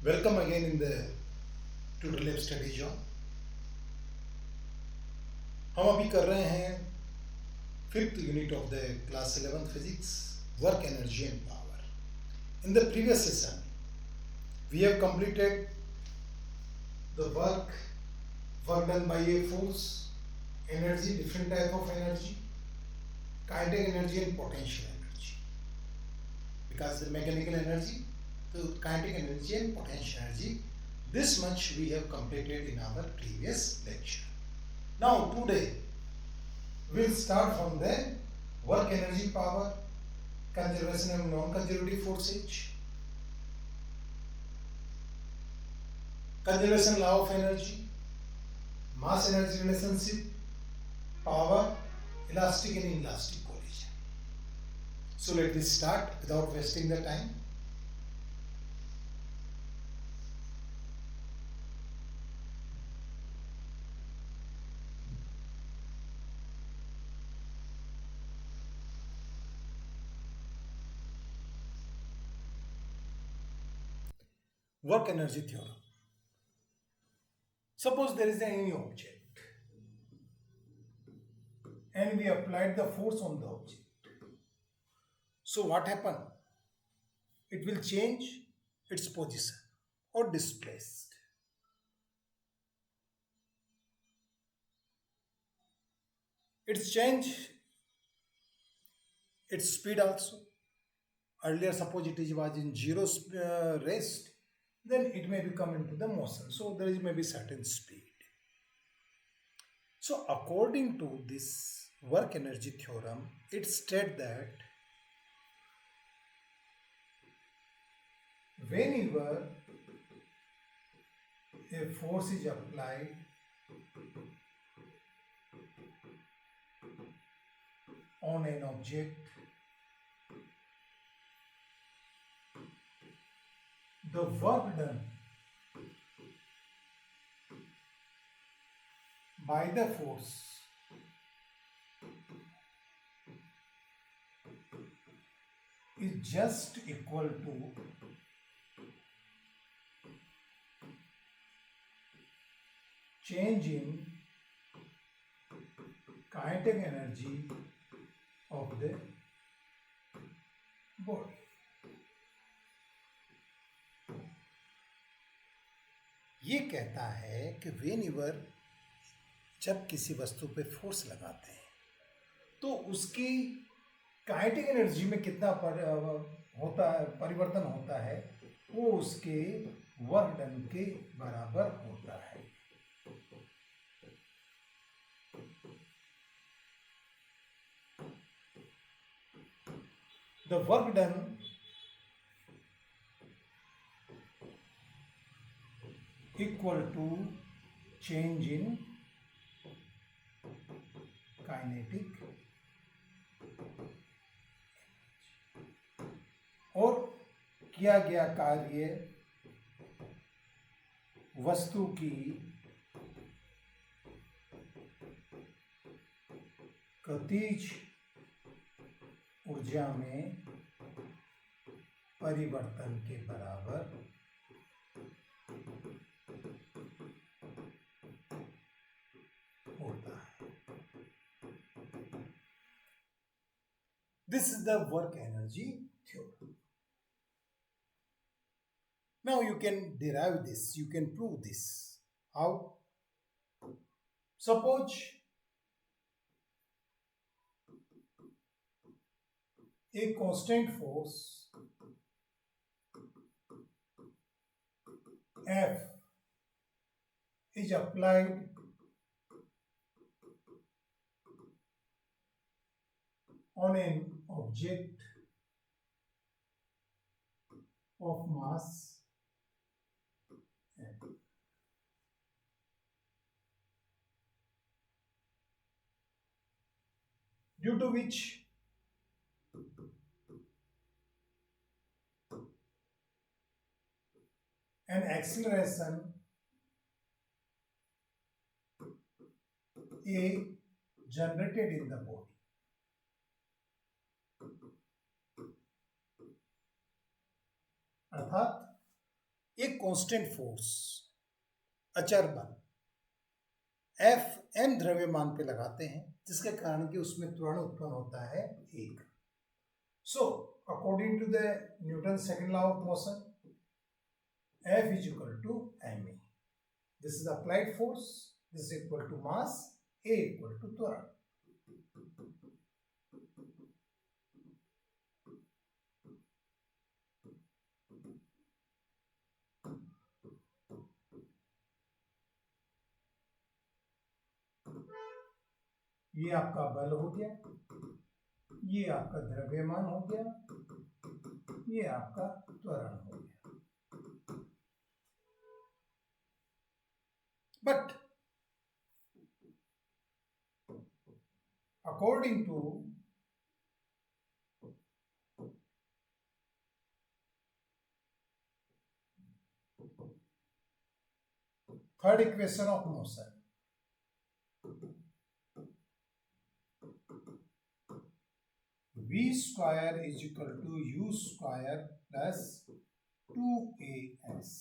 Welcome again in the tutorial study zone. हम अभी कर रहे हैं fifth unit of the class 11 physics, work energy and power. In the previous session we have completed the work done by a force, energy, different type of energy, kinetic energy and potential energy. Because the mechanical energy, the kinetic energy and potential energy, this much we have completed in our previous lecture. Now today we'll start from the work energy power, conservation and non-conservative forces, conservation law of energy, mass energy relationship, power, elastic and inelastic collision. So let us start without wasting the time. Work energy theorem. Suppose there is any object and we applied the force on the object. So what happened? It will change its position or displaced. It's change its speed also. Earlier suppose it was in zero rest, then it may become into the motion. So there is maybe certain speed. So according to this work energy theorem, it states that whenever a force is applied on an object, the work done by the force is just equal to change in kinetic energy of the body. ये कहता है कि whenever जब किसी वस्तु पे force लगाते हैं तो उसकी काइनेटिक एनर्जी में कितना परिवर्तन होता है, वो उसके वर्क डन के बराबर होता है। The work done equal to change in kinetic और किया गया कार्य वस्तु की गतिज ऊर्जा में परिवर्तन के बराबर होता है। This is the work energy theorem. Now you can derive this, you can prove this. How? Suppose a constant force F is applied on an object of mass M. Due to which an acceleration A generated in the body. अर्थात एक constant force अचर बल F m द्रव्यमान पे लगाते हैं, जिसके कारण कि उसमें त्वरण उत्पन्न होता है एक. So according to the Newton's second law of motion, F is equal to ma. This is the applied force. This is equal to mass. A equal to त्वरण. ये आपका बल हो गया, ये आपका द्रव्यमान हो गया, ये आपका त्वरण हो गया. But according to third equation of motion, v square is equal to u square plus 2as.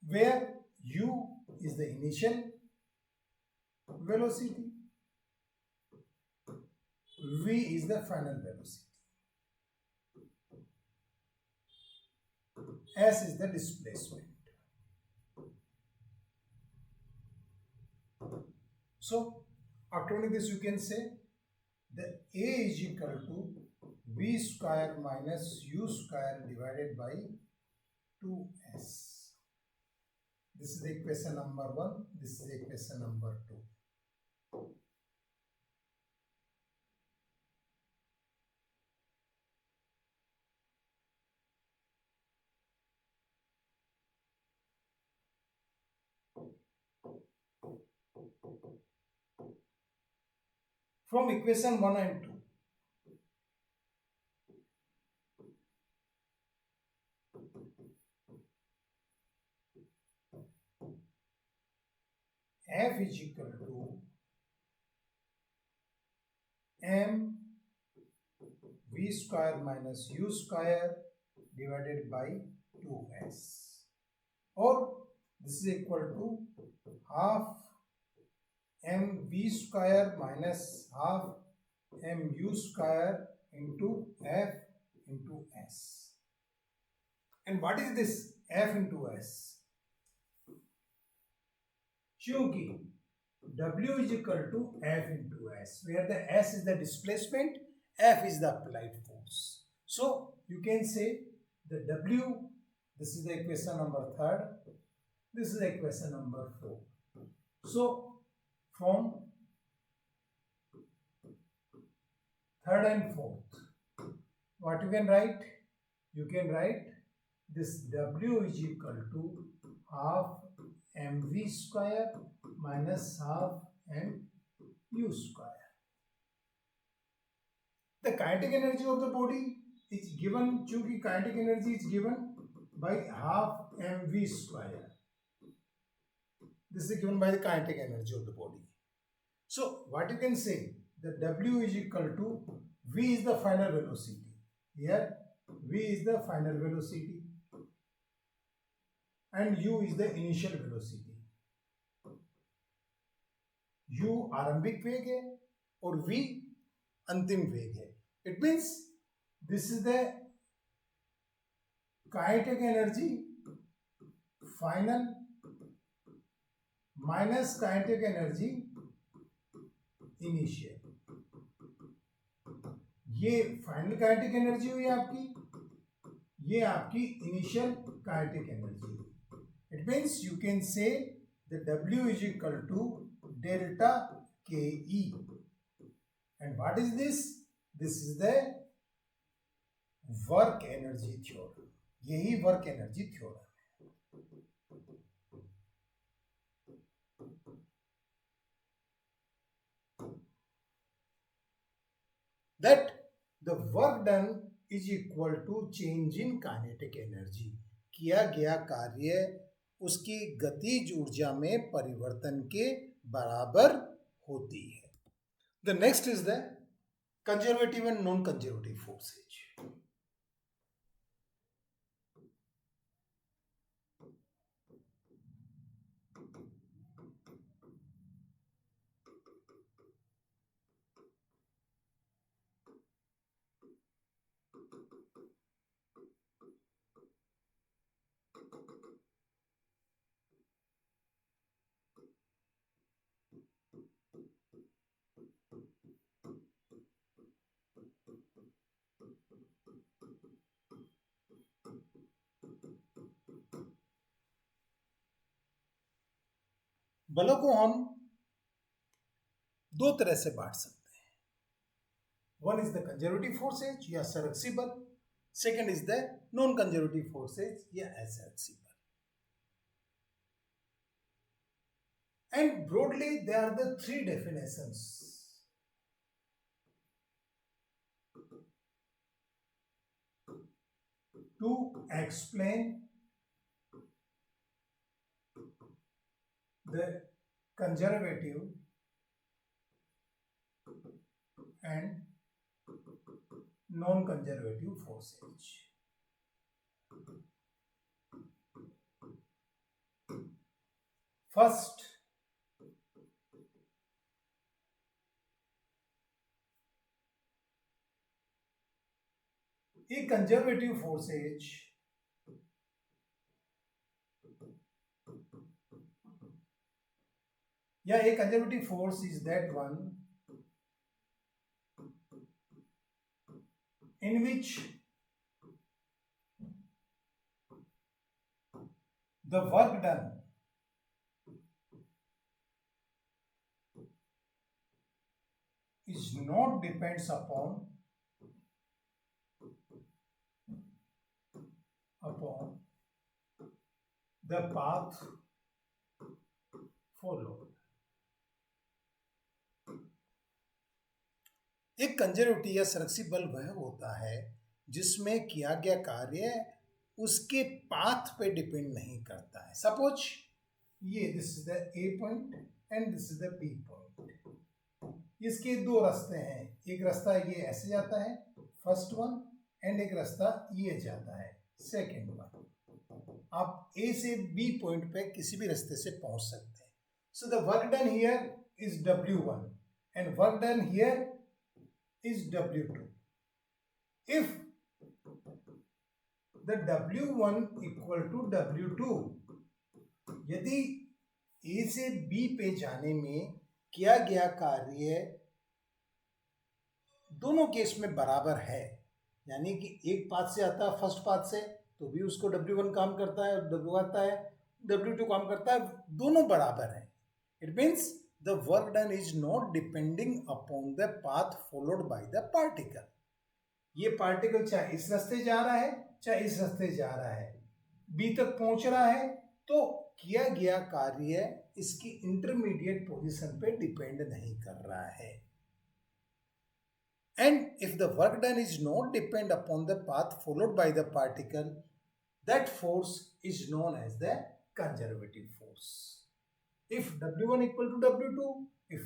Where u is the initial velocity, v is the final velocity, s is the displacement. So according to this you can say the A is equal to v square minus u square divided by 2s. This is the equation number 1, this is the equation number 2. From equation 1 and 2, F is equal to m v square minus u square divided by 2s, or this is equal to half m v square minus half m u square into f into s. And what is this f into s? क्योंकि W is equal to F into S, where the S is the displacement, F is the applied force. So you can say the W, this is the equation number 3rd, this is the equation number 4. So from 3rd and 4th, what you can write? You can write this W is equal to half mv square minus half mu square. The kinetic energy of the body is given, chunki kinetic energy is given by half mv square. This is given by the kinetic energy of the body. So what you can say, the W is equal to v is the final velocity. Here v is the final velocity and u is the initial velocity. u आरंभिक वेग है और v अंतिम वेग है. It means this is the kinetic energy final minus kinetic energy initial. ये final kinetic energy हुई आपकी, ये आपकी इनिशियल काइनेटिक एनर्जी हुई. It means you can say the W is equal to delta KE. And what is this? This is the work energy theorem. यही work energy theorem है. That the work done is equal to change in kinetic energy. किया गया कार्य उसकी गतिज ऊर्जा में परिवर्तन के बराबर होती है। The next is the conservative and non conservative forces. बलों को हम दो तरह से बांट सकते हैं। One is the conservative forces या संरक्षी बल, second is the non conservative forces या असंरक्षी बल। And broadly, there are the three definitions. To explain the conservative and non-conservative forces. First, a conservative forces a conservative force is that one in which the work done is not depends upon the path followed. एक conservative या संरक्षित बल वह होता है जिसमें किया गया कार्य उसके पाथ पे डिपेंड नहीं करता है। सपोज ये this is the A point and this is the B point. इसके दो रास्ते हैं, एक रास्ता ये ऐसे जाता है फर्स्ट वन, एंड एक रास्ता ये जाता है सेकेंड वन। आप ए से बी पॉइंट पे किसी भी रास्ते से पहुंच सकते हैं। So the work done here is W1 and work done here is W2. If the W1 equal to W2, यदि A से B पे जाने में किया गया कार्य दोनों केस में बराबर है, यानी कि एक पाथ से आता है फर्स्ट पाथ से तो भी उसको W1 काम करता है, W आता है W2 काम करता है, दोनों बराबर है। It means the work done is not depending upon the path followed by the particle. ये पार्टिकल चाहे इस रास्ते जा रहा है चाहे इस रास्ते जा रहा है, बी तक पहुंच रहा है तो किया गया कार्य इसकी इंटरमीडिएट पोजीशन पे डिपेंड नहीं कर रहा है। And if the work done is not depend upon the path followed by the particle, that force is known as the conservative force. If W1 equal to W2, if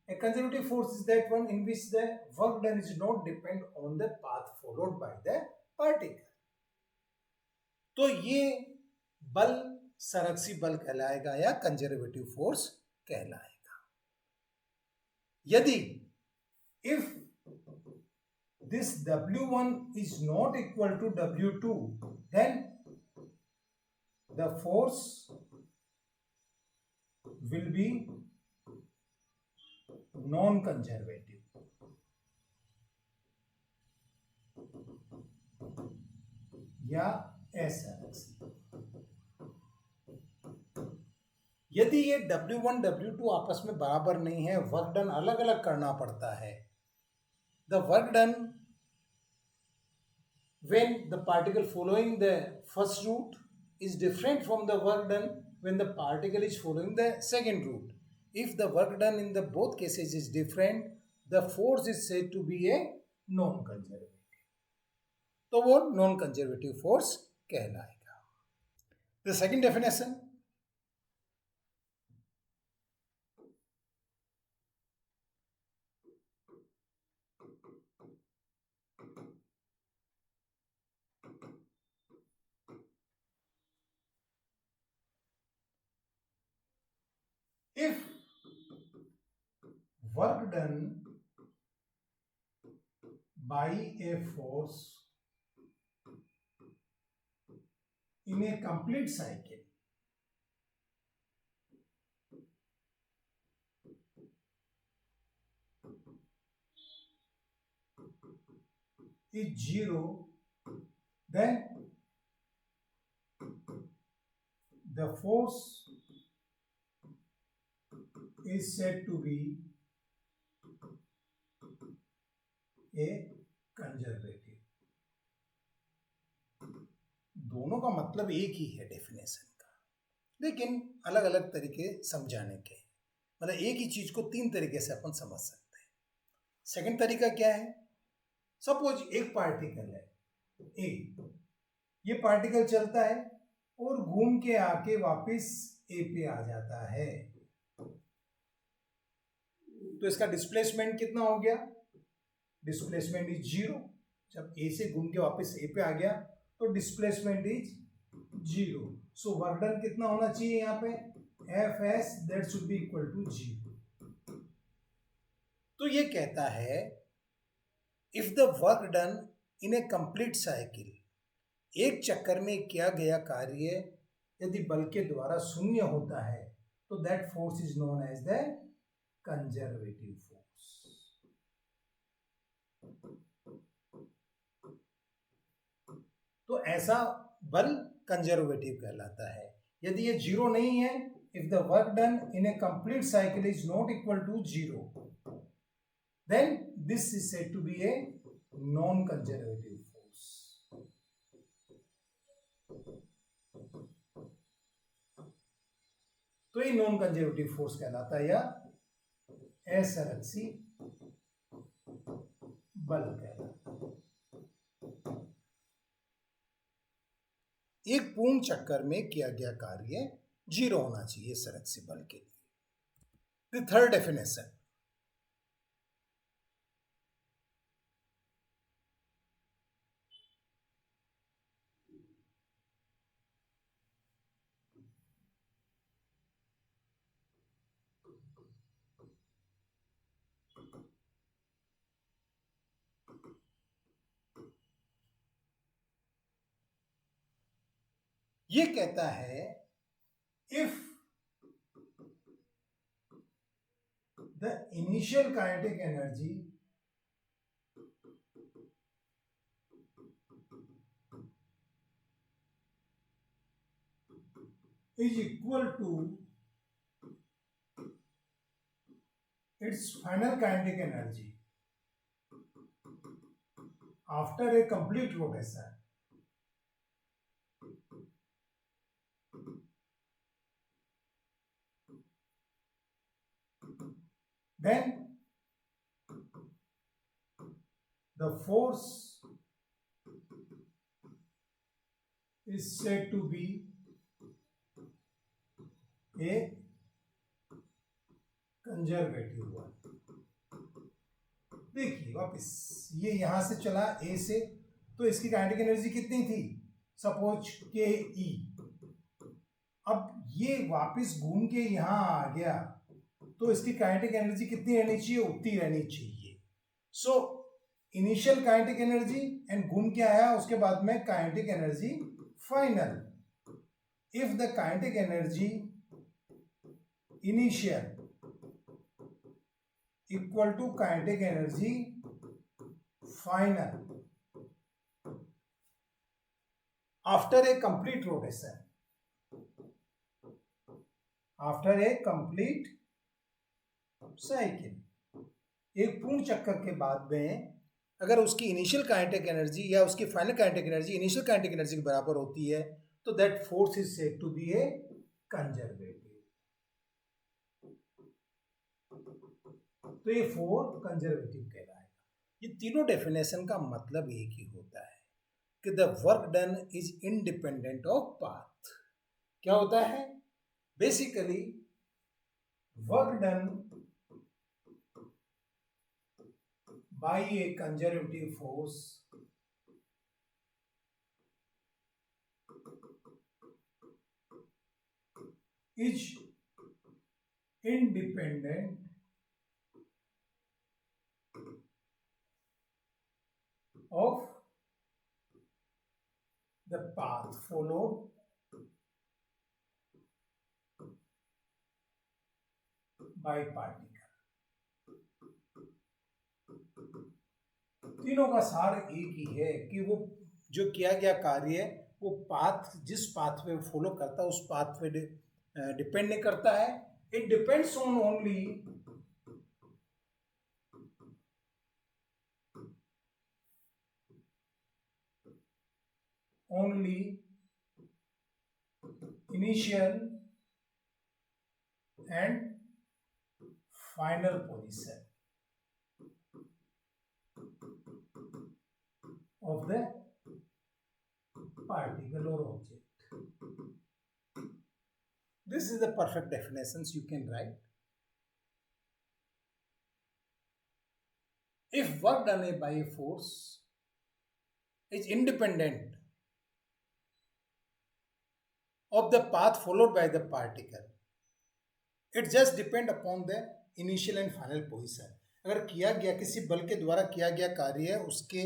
a conservative force is that one in which the work done is not depend on the path followed by the particle, तो ये बल संरक्षी बल कहलाएगा या conservative force कहलाएगा। यदि if this W1 is not equal to W2, then the force will be non-conservative. या असंरक्षित। यदि ये W1 W2 आपस में बराबर नहीं है, वर्क डन अलग अलग करना पड़ता है, the work done when the particle following the first route is different from the work done when the particle is following the second route. If the work done in the both cases is different, the force is said to be a non-conservative. तो वो non conservative force कहलाएगा। The second definition, if work done by a force in a complete cycle is zero, then the force is said to be a conservative। दोनों का मतलब एक ही है definition का, लेकिन अलग अलग तरीके समझाने के, मतलब एक ही चीज को तीन तरीके से अपन समझ सकते हैं। सेकंड तरीका क्या है, सपोज एक पार्टिकल है ए, ये पार्टिकल चलता है और घूम के आके वापस ए पे आ जाता है, तो इसका डिस्प्लेसमेंट कितना हो गया, डिस्प्लेसमेंट इज जीरो। जब ए से घूम के वापस ए पे आ गया तो displacement is zero. So work done कितना होना चाहिए यहाँ पे, F S that should be equal to zero. तो ये कहता है if the work done in a complete cycle, एक चक्कर में किया गया कार्य यदि बल के द्वारा शून्य होता है तो that force is known as the conservative force. तो ऐसा बल कंजर्वेटिव कहलाता है। यदि ये जीरो नहीं है, if the work done in a complete cycle is not equal to zero, then this is said to be a non conservative force. तो ये नॉन कंजर्वेटिव फोर्स कहलाता है या असंरक्षी बल कहलाता है। एक पूर्ण चक्कर में किया गया कार्य जीरो होना चाहिए संरक्षी बल के लिए। द थर्ड डेफिनेशन, ये कहता है if the initial kinetic energy is equal to its final kinetic energy after a complete rotation, then the force is said to be a conservative one. देखिए वापस ये यहां से चला ए से, तो इसकी काइनेटिक एनर्जी कितनी थी, सपोज के ई। अब ये वापस घूम के यहां आ गया तो इसकी काइनेटिक एनर्जी कितनी रहनी चाहिए, उतनी रहनी चाहिए। So initial kinetic energy and घूम के आया, उसके बाद में kinetic energy final. If the kinetic energy initial equal to kinetic energy final after a complete rotation, after a complete cycle, एक पूर्ण चक्कर के बाद में अगर उसकी इनिशियल काइनेटिक एनर्जी या उसकी final kinetic energy initial kinetic energy के बराबर होती है तो that force is said to be a conservative. तो ये फोर कंजर्वेटिव कहलाएगा। ये तीनों डेफिनेशन का मतलब एक ही होता है, कि the work done is independent of path. क्या होता है? Basically work done by A conservative force is independent of the path followed by particle। तीनों का सार एक ही है कि वो जो किया गया कार्य है वो पाथ, जिस पाथ पे फॉलो करता है उस पाथ पे डिपेंड नहीं करता है। It depends on only initial and final position of the particle or object. This is the perfect definitions you can write. If work done by a force is independent of the path followed by the particle, it just depend upon the initial and final position। अगर किया गया किसी बल के द्वारा किया गया कार्य है उसके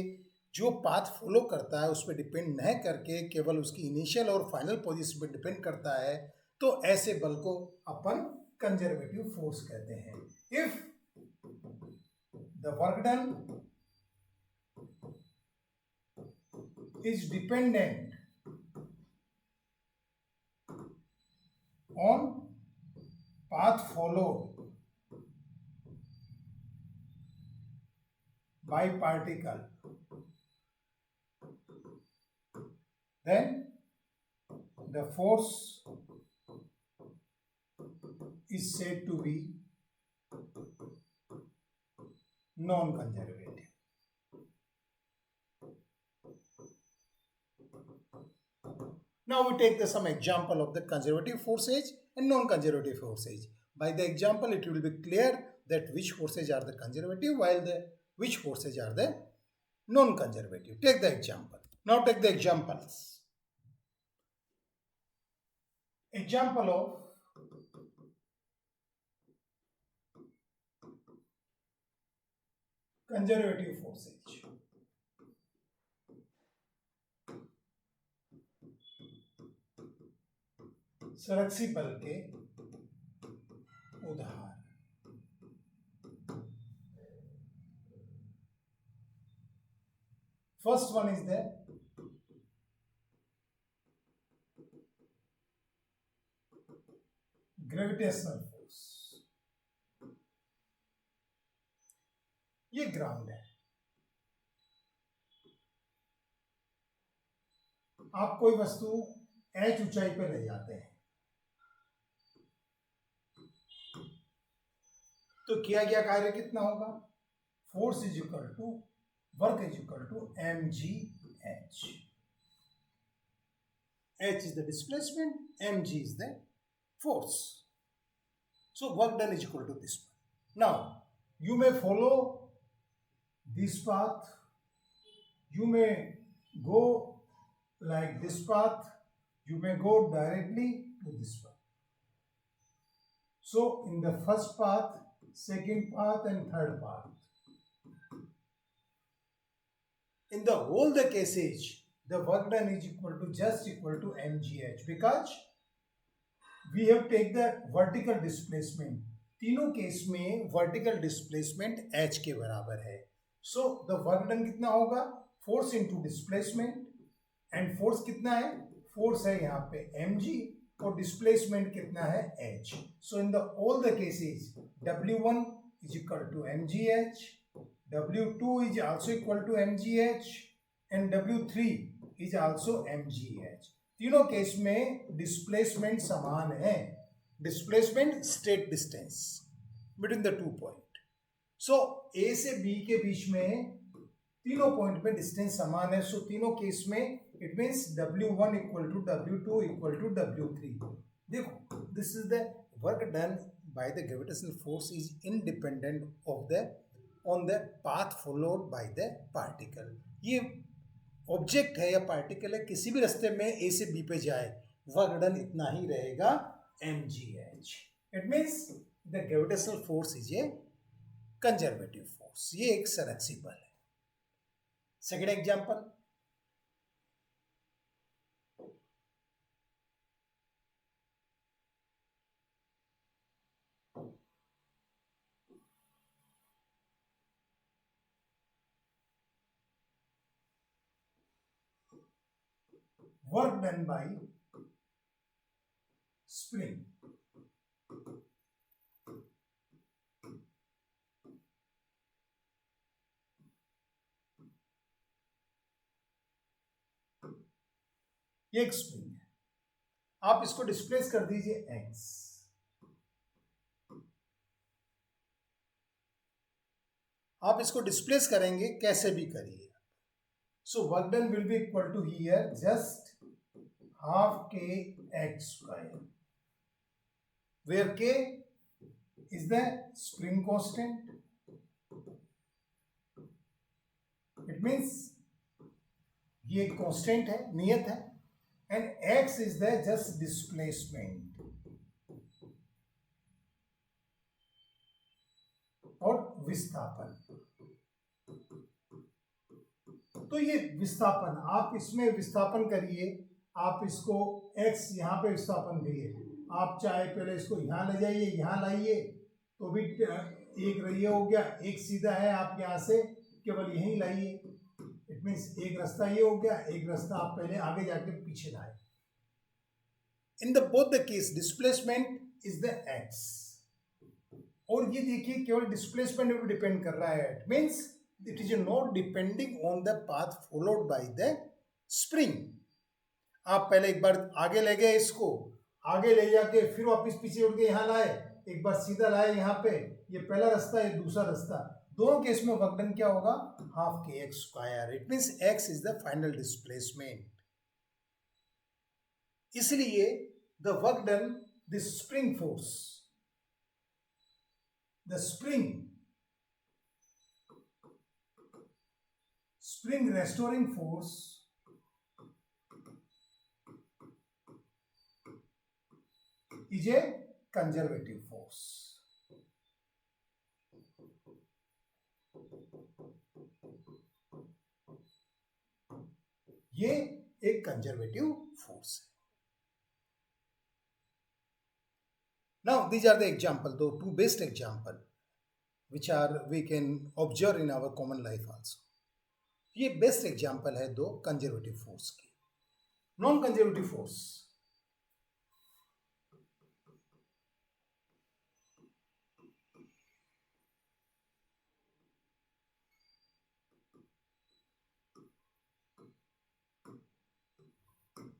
जो पाथ फॉलो करता है उस पर डिपेंड नहीं करके केवल उसकी इनिशियल और फाइनल पोजीशन पर डिपेंड करता है, तो ऐसे बल को अपन कंजर्वेटिव फोर्स कहते हैं। If the work done is dependent on path followed by particle, then the force is said to be non-conservative। Now we take some example of the conservative forces and non-conservative forces. By the example, it will be clear that which forces are the conservative while which forces are the non-conservative. Take the example. Now take the examples. Example of conservative forces. संरक्षी बल के उदाहरण। First one is the gravitational force. ये ground है। आप कोई वस्तु h ऊंचाई पे ले जाते हैं तो किया गया कार्य कितना होगा? Force is equal to work is equal to mgh। h is the displacement, mg is the force. So work done is equal to this one. Now you may follow this path, you may go like this path, you may go directly to this path. So in the first path, second path and third path, in the all the cases the work done is equal to just equal to mgh because we have take the vertical displacement। तीनों case में vertical displacement h के बराबर है। So the work done कितना होगा? Force into displacement, and force कितना है? Force है यहाँ पे mg और डिस्प्लेसमेंट कितना है? h। So in the all the cases w1 is equal to mgh, w2 is also equal to mgh and w3 is also mgh। तीनों case में डिस्प्लेसमेंट समान है। Displacement straight distance between the two point. So A से B के बीच में तीनों point पे distance समान है, सो तीनों केस में it means W1 equal to W2 equal to W3। देखो this is the work done by the gravitational force is independent of the on the path followed by the particle. ये object है या particle है, किसी भी रास्ते में ए से बी पे जाए वर्क डन इतना ही रहेगा mgh। It means the gravitational force is a conservative force. ये एक संरक्षिबल है। Second example, work done by spring। ये एक स्प्रिंग है, आप इसको डिस्प्लेस कर दीजिए x। आप इसको डिस्प्लेस करेंगे कैसे भी करिए। So work done will be equal to here just half k x square, where k is the spring constant. It means ये कांस्टेंट है, नियत है, and x is the just displacement और विस्थापन। तो ये विस्थापन, आप इसमें विस्थापन करिए, आप इसको x यहां पे विस्थापन करिए। आप चाहे पहले इसको यहां ले जाइए, यहां लाइए तो भी एक ये हो गया, एक सीधा है, आप यहां से केवल यहीं लाइए। इट मीन्स एक रास्ता ये हो गया, एक रास्ता आप पहले आगे जाके पीछे लाए। इन the both the case displacement is the x। और ये देखिए केवल डिस्प्लेसमेंट पे डिपेंड कर रहा है। It means it is not depending on the path followed by the spring. आप पहले एक बार आगे ले गए, इसको आगे ले जाके फिर वापिस पीछे उड़ के यहाँ लाए, एक बार सीधा लाए यहाँ पे, ये पहला रास्ता है, दूसरा रास्ता, दोनों केस में वर्क डन क्या होगा, half k x square. It means x is the final displacement. इसलिए the work done the spring force, the spring restoring force is a conservative force। ये एक कंजर्वेटिव फोर्स है। Now these are the example, though two best example which are we can observe in our common life also। ये best example है दो conservative force की। Non conservative force,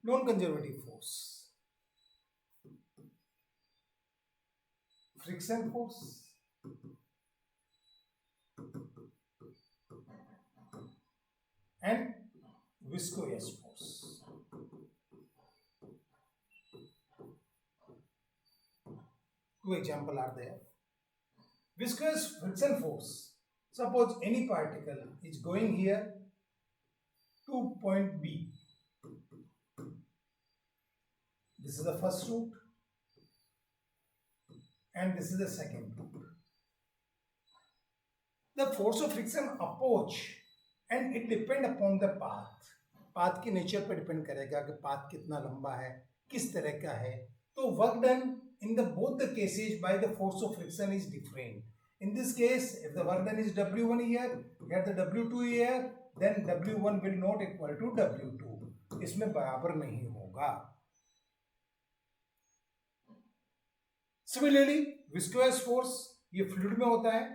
non conservative force, friction force and viscous force। Two examples are there। Viscous friction force, suppose any particle is going here to point B, this is the first route and this is the second route। The force of friction approach and it depend upon the path. Path की nature पर depend करेगा कि path कितना लंबा है, किस तरह का है। तो work done in the both the cases by the force of friction is different. In this case if the work done is W1 here, get the W2 here, then W1 will not equal to W2, इसमें बराबर नहीं होगा। Similarly viscous force, ये fluid में होता है।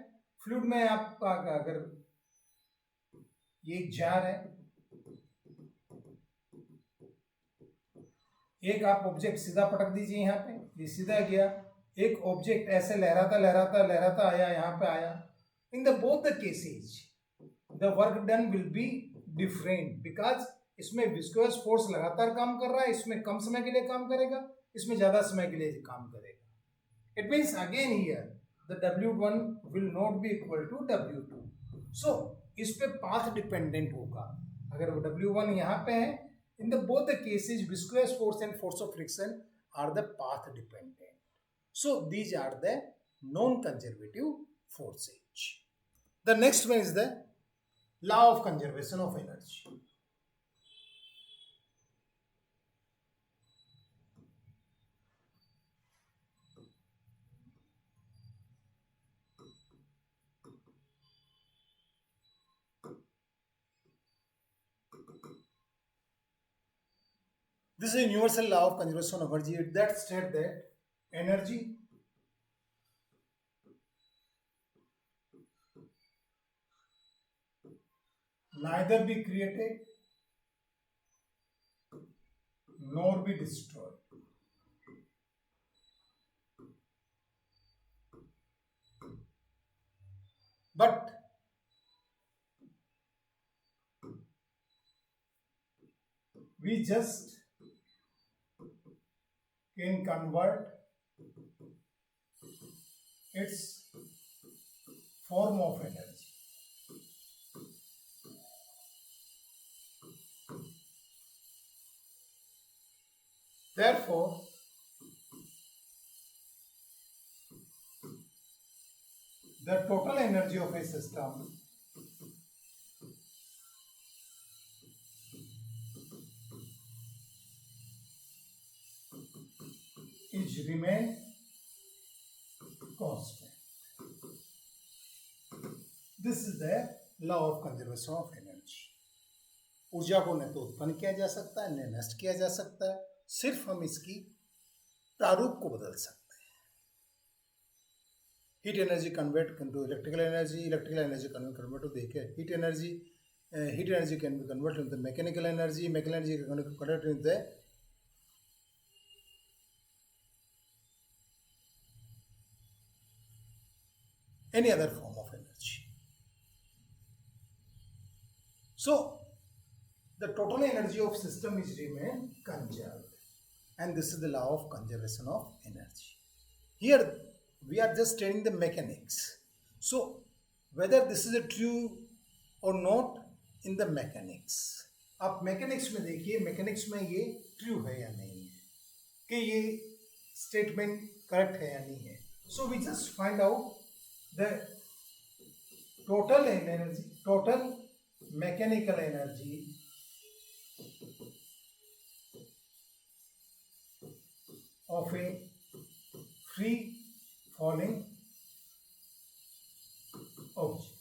Fluid में आपका अगर ये एक जार है, एक आप ऑब्जेक्ट सीधा पटक दीजिए यहाँ पे, ये सीधा गया। एक ऑब्जेक्ट ऐसे लहराता लहराता लहराता आया, यहाँ पे आया। इन the both the cases the work done will be different, because इसमें विस्कोस फोर्स लगातार काम कर रहा है, इसमें कम समय के लिए काम करेगा, इसमें ज्यादा समय के लिए काम करेगा। It means again here the W1 will not be equal to W2। सो इस पे पाथ डिपेंडेंट होगा। अगर वो W1 यहाँ पे है, in the both the cases viscous force and force of friction are the path dependent. So these are the non conservative forces. The next one is the law of conservation of energy. This is a universal law of conservation of energy that states that energy neither be created nor be destroyed. But we just can convert its form of energy. Therefore, the total energy of a system is remain constant. This is the law of conservation of energy. ऊर्जा को न तो उत्पन्न किया जा सकता है, न नष्ट किया जा सकता है, सिर्फ हम इसकी प्रारूप को बदल सकते हैं। Heat energy convert into electrical energy, electrical energy convert to देखिए heat energy can be convert into mechanical energy, mechanical energy can convert into any other form of energy. So the total energy of system is remain conserved, and this is the law of conservation of energy. Here we are just studying the mechanics. So whether this is a true or not in the mechanics, आप mechanics में देखिए, mechanics में ये true है या नहीं है, कि ये स्टेटमेंट करेक्ट है या नहीं है. So we just find out the total energy, total mechanical energy of a free falling object.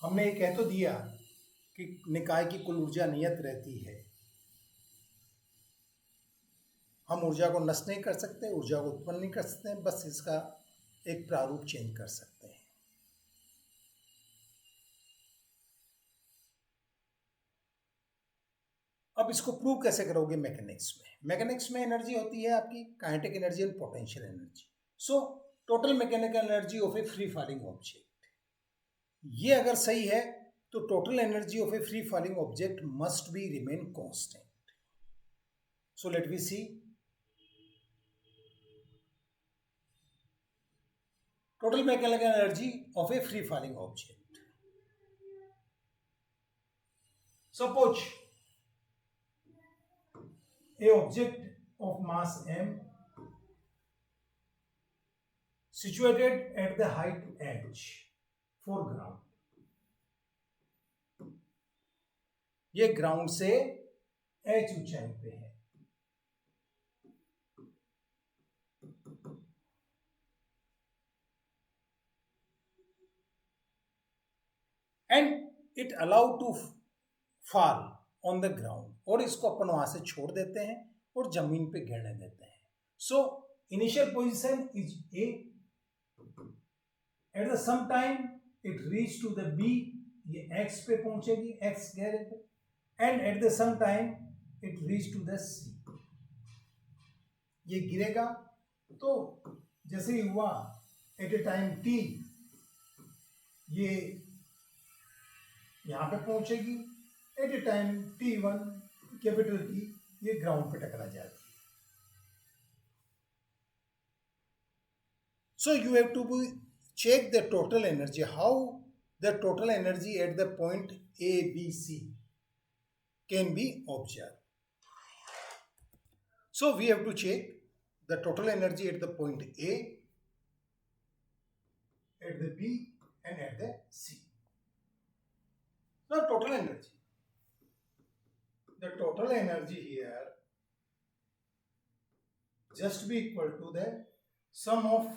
हमने ये कह तो दिया कि निकाय की कुल ऊर्जा नियत रहती है. हम ऊर्जा को नष्ट नहीं कर सकते, ऊर्जा को उत्पन्न नहीं कर सकते, बस इसका एक प्रारूप चेंज कर सकते हैं. अब इसको प्रूव कैसे करोगे मैकेनिक्स में? मैकेनिक्स में एनर्जी होती है आपकी kinetic energy and potential energy. So total mechanical energy of a free falling object, ये अगर सही है तो total energy of a free falling object must be remain constant. So let we see. Total mechanical energy of a free falling object. Suppose a object of mass m situated at the height h, foreground. ये ground से h ऊंचाई पे है. And it allow to fall on the ground, और इसको अपन वहां से छोड़ देते हैं और जमीन पे गिरने देते हैं. So initial position is A, at the same time it reach to the B, ये एक्स पे पहुंचेगी, एक्स गिरे पे, and at the same time it reach to the C, ये गिरेगा. तो जैसे ही हुआ एट ए टाइम टी ये यहां पे पहुंचेगी, at a time T1 capital T ये ग्राउंड पे टकरा जाती है. So you have to check the total energy, how the total energy at the point A, B, C can be observed. So we have to check the total energy at the point A, at the B and at the C. Now total energy. The total energy here just be equal to the sum of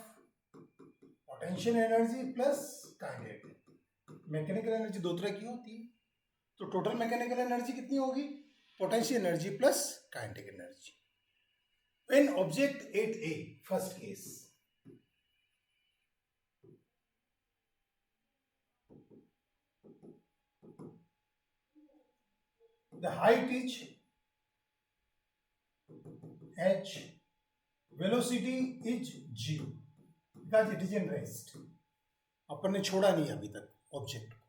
potential energy plus kinetic. Mechanical energy दो तरह की होती है, तो total mechanical energy कितनी होगी? Potential energy plus kinetic energy. When object at A, first case, the height is h, velocity is 0 because it is in rest. अपन ने छोड़ा नहीं अभी तक ऑब्जेक्ट को.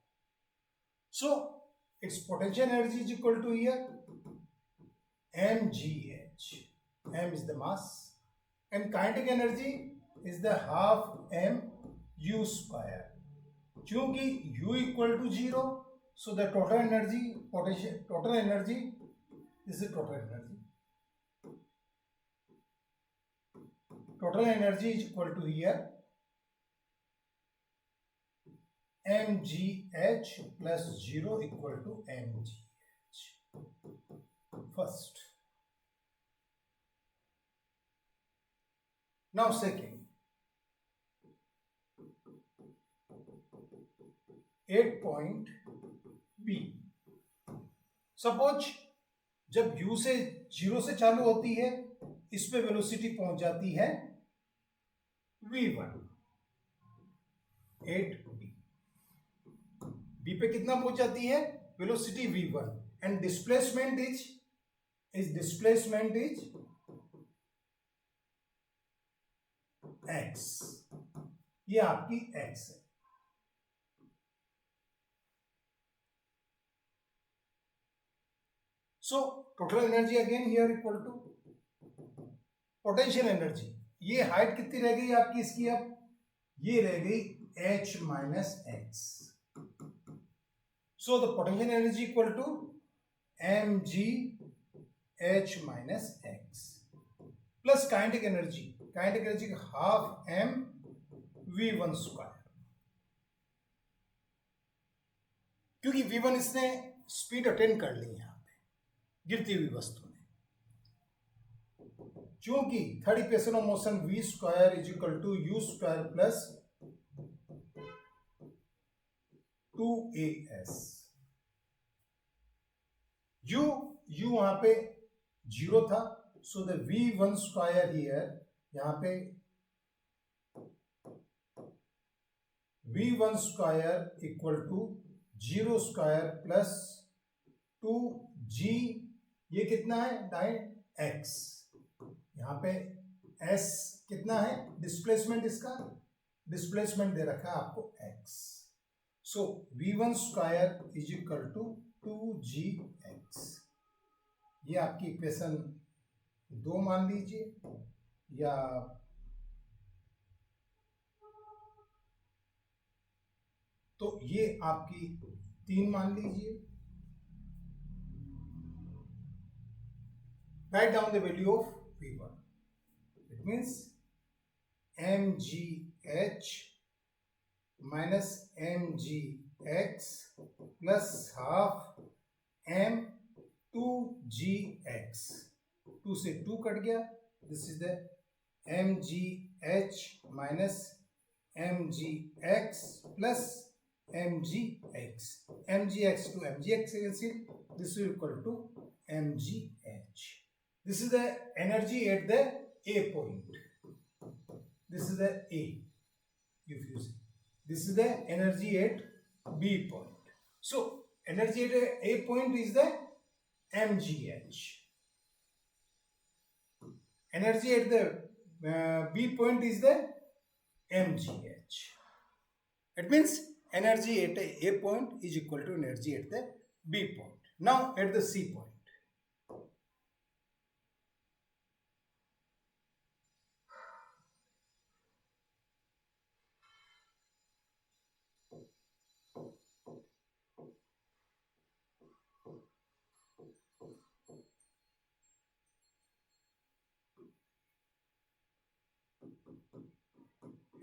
So its potential energy is equal to here mgh. m is the mass and kinetic energy is the half m u square. क्योंकि u equal to 0, so the total energy, potential total energy, this is total energy. Total energy is equal to here mgh plus 0 equal to mgh. First. Now second. 8 point B. Suppose जब u से 0 से चालू होती है, इस पे velocity पहुंच जाती है v1, 8b. b पे कितना पहुंच जाती है? Velocity v1 and displacement is x. ये आपकी x है. So total energy again here equal to potential energy. ये हाइट कितनी रह गई आपकी इसकी? अब ये रह गई h minus X. So the potential energy equal to mg h minus X plus kinetic energy. Kinetic energy half m v1 square. क्योंकि v1 इसने स्पीड अटेन कर ली यहां पे गिरती हुई वस्तु ने. क्योंकि third equation of motion v square is equal to u square plus 2as. u वहां पे 0 था, so the v1 square here, यहां पे v1 square equal to 0 square plus 2g. ये कितना है? 9x. यहां पे s कितना है? डिस्प्लेसमेंट, इसका डिस्प्लेसमेंट दे रखा है आपको x. So v1 square is equal to 2gx. ये आपकी इक्वेशन 2 मान लीजिए, या तो ये आपकी 3 मान लीजिए. Write down the value of v1. It means mgh minus mgx plus half m 2gx. 2 से 2 कट गया. This is the mgh minus mgx plus mgx. mgx to mgx cancel. This will equal to mgh. This is the energy at the A point. This is the A. If you see, this is the energy at B point. So energy at A point is the mgh. Energy at the B point is the mgh. It means energy at a point is equal to energy at the B point. Now at the C point.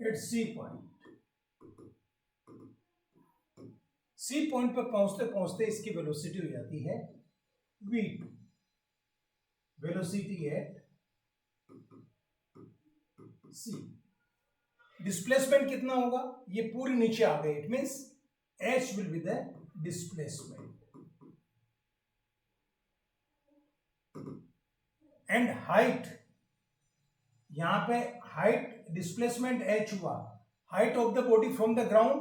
At C point. C point पर पहुंचते पहुंचते इसकी velocity हो जाती है v2, velocity at C. Displacement कितना होगा, ये पूरी नीचे आ गई, it means h will be the displacement and height, यहां पे हाइट डिस्प्लेसमेंट h हुआ, height of the body from the ground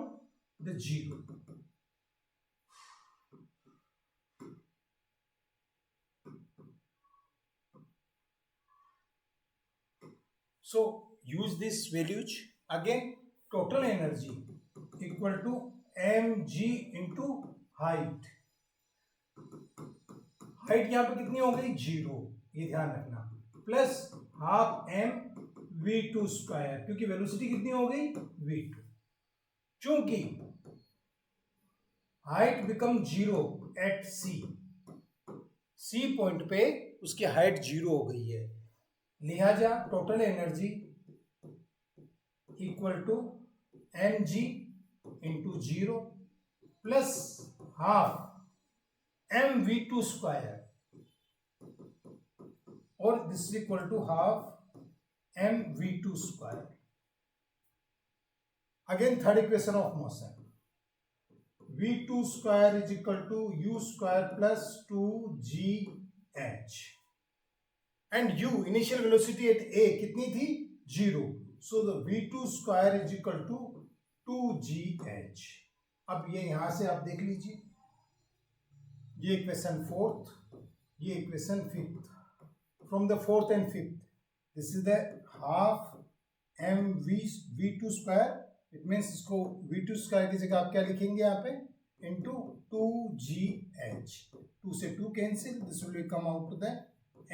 the 0। So use this values again. Total energy equal to mg into height. Height यहां पे कितनी हो गई 0, ये ध्यान रखना, plus half m v2 square, क्योंकि वेलोसिटी कितनी हो गई v2। चूंकि height become 0 at C point पे उसकी हाइट 0 हो गई है, लिहाजा total energy equal to M G into 0 plus half M V two square, और this is equal to half M V two square. Again third equation of motion, v2 square is equal to u square plus 2gh, and u initial velocity at a कितनी थी 0, so the v2 square is equal to 2gh। अब ये यहां से आप देख लीजिए, ये इक्वेशन फोर्थ, ये equation fifth, from the fourth and fifth this is the half M V two square, it means इसको v2 स्क्वायर की जगह आप क्या लिखेंगे यहाँ पे इंटू 2gh, 2 से 2 cancel, this will come out to the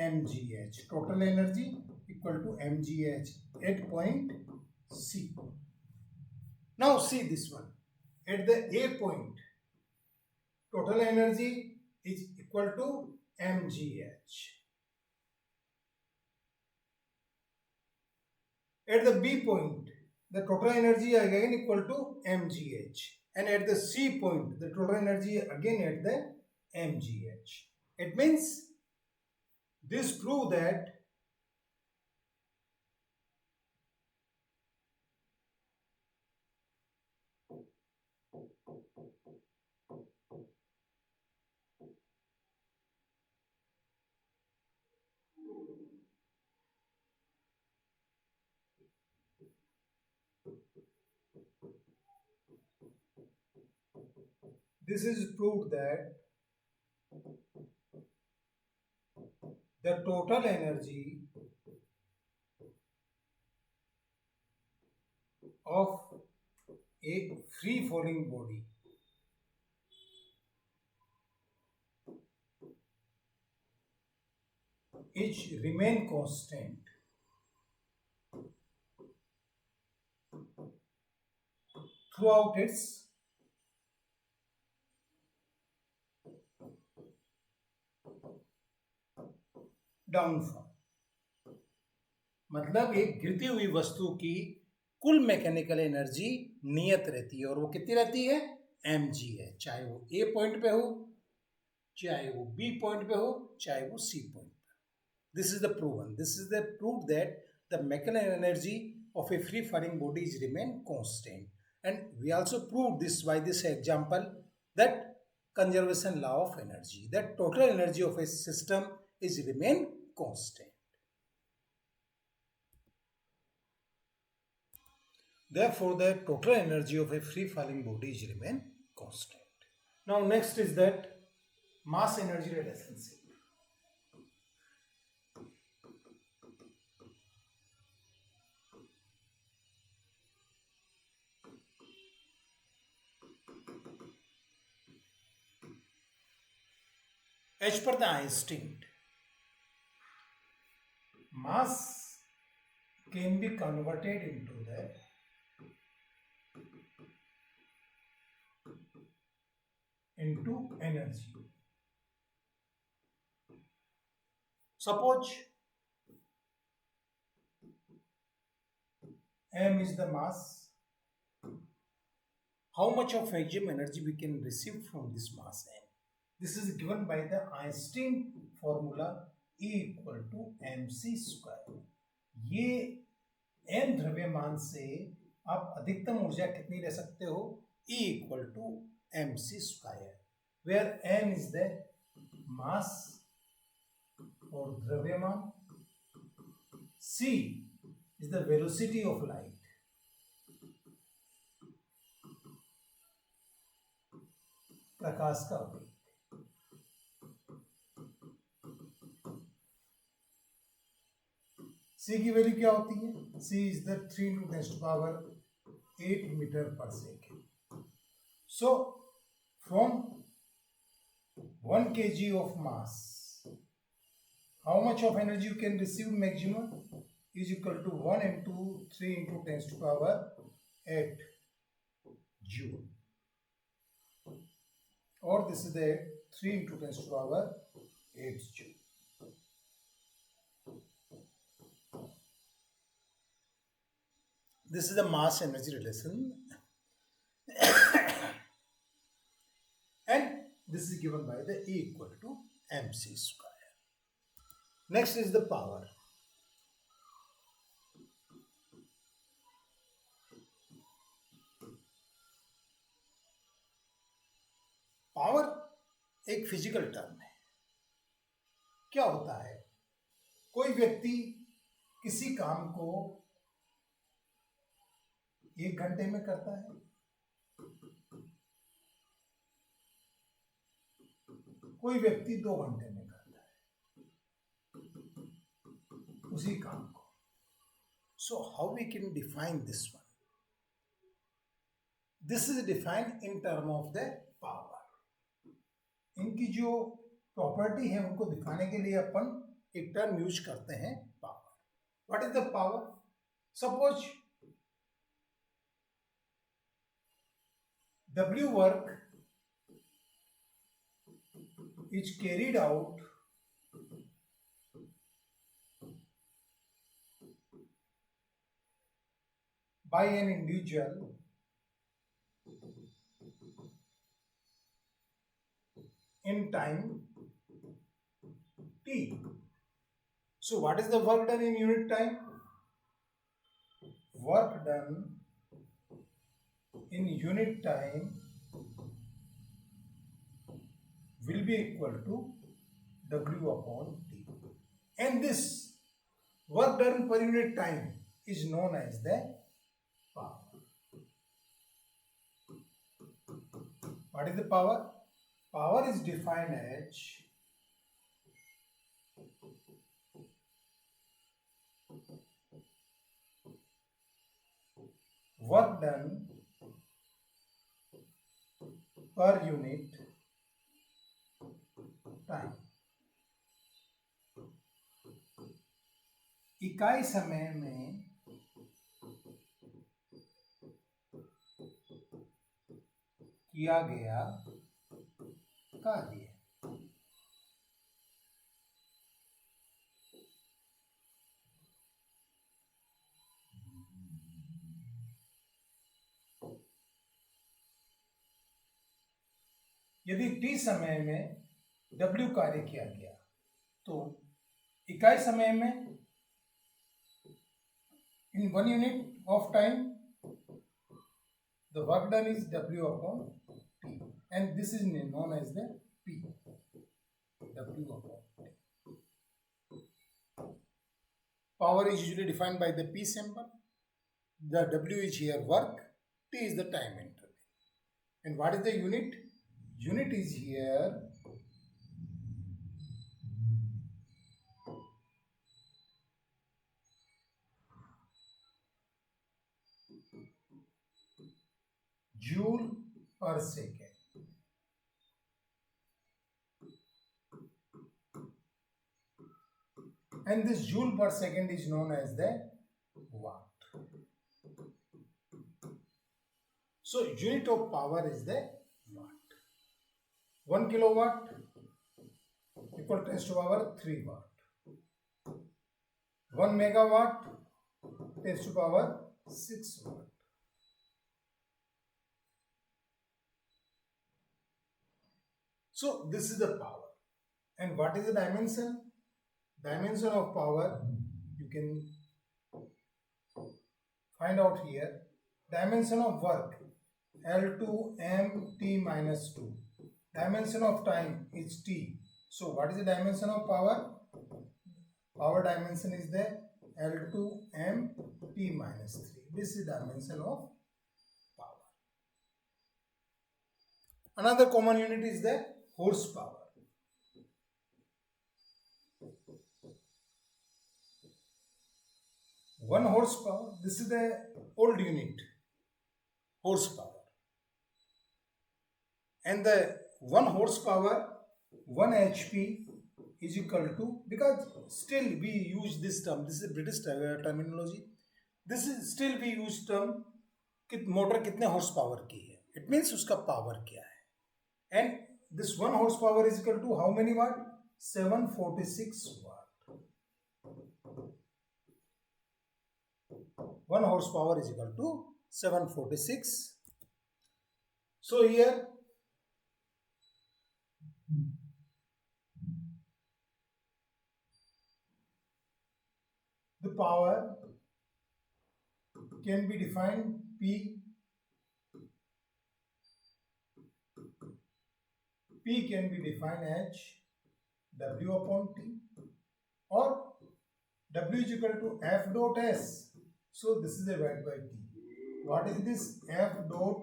mgh, total energy equal to mgh at point C. Now see this one, at the A point total energy is equal to mgh, at the B point the total energy again equal to mgh, and at the C point the total energy again at the mgh. It means this prove that this is proved that the total energy of a free falling body is remain constant throughout its downfall. मतलब एक गिरती हुई वस्तु की कुल mechanical energy नियत रहती है, और वो कितनी रहती है mg है, चाहे वो A पॉइंट पे हो, चाहे वो B पॉइंट पे हो, चाहे वो C पॉइंट पे। This is the proven, this is the proof that the mechanical energy of a free falling body is remain constant, and we also prove this by this example, that conservation law of energy, that total energy of a system is remain constant. Therefore the total energy of a free falling body is remain constant. Now next is that mass energy relationship. As per the Einstein, mass can be converted into energy. Suppose m is the mass. How much of maximum energy we can receive from this mass m? This is given by the Einstein formula E equal to mc square. ये m द्रव्यमान से आप अधिकतम ऊर्जा कितनी ले सकते हो? E equal to mc square, where m is the mass और द्रव्यमान, c is the velocity of light. प्रकाश का वेग. c की वैल्यू क्या होती है? c is the 3 into 10 to power 8 meter per second. So from 1 kg of mass, how much of energy you can receive maximum is equal to 1 into 3 into 10 to power 8 joule, or this is the 3 into 10 to power 8 joule. This is the mass energy relation and this is given by the E equal to mc square. Next is the power. Power एक physical term है. क्या होता है? कोई व्यक्ति किसी काम को 1 घंटे में करता है, कोई व्यक्ति 2 घंटे में करता है उसी काम को. So how we can define this one? This is defined in term of the power. इनकी जो प्रॉपर्टी है उनको दिखाने के लिए अपन एक टर्म यूज करते हैं, power. What is the power? Suppose W work is carried out by an individual in time t. So what is the work done in unit time? Work done in unit time will be equal to W upon T. And this work done per unit time is known as the power. What is the power? Power is defined as work done per unit time. इकाई समय में किया गया कार्य. यदि t समय में W कार्य किया गया तो इकाई समय में in 1 unit of time the work done is W upon T, and this is known as the P. W upon T. Power is usually defined by the P symbol. The W is here work, T is the time interval. And what is the unit? Unit is here joule per second. and this joule per second is known as the watt. So unit of power is the watt. 1 kilowatt equal 10 to power 3 watt. 1 megawatt 10 to power 6 watt. So this is the power. And what is the dimension? Dimension of power you can find out here. Dimension of work L2 M T minus 2. Dimension of time is T. So what is the dimension of power? Power dimension is the L2 M T minus 3. This is dimension of power. Another common unit is the horsepower. One horsepower, this is the old unit, horsepower. And the 1 horsepower, 1 HP is equal to, because still we use this term, this is British terminology, this is still we use term कि motor कितने horse power की है, it means उसका power क्या है. And this 1 horse power is equal to how many watt? 746 watt. 1 horsepower is equal to 746. So here the power can be defined P. P can be defined as W upon T, or W is equal to F dot S. So this is divided by T. What is this? F dot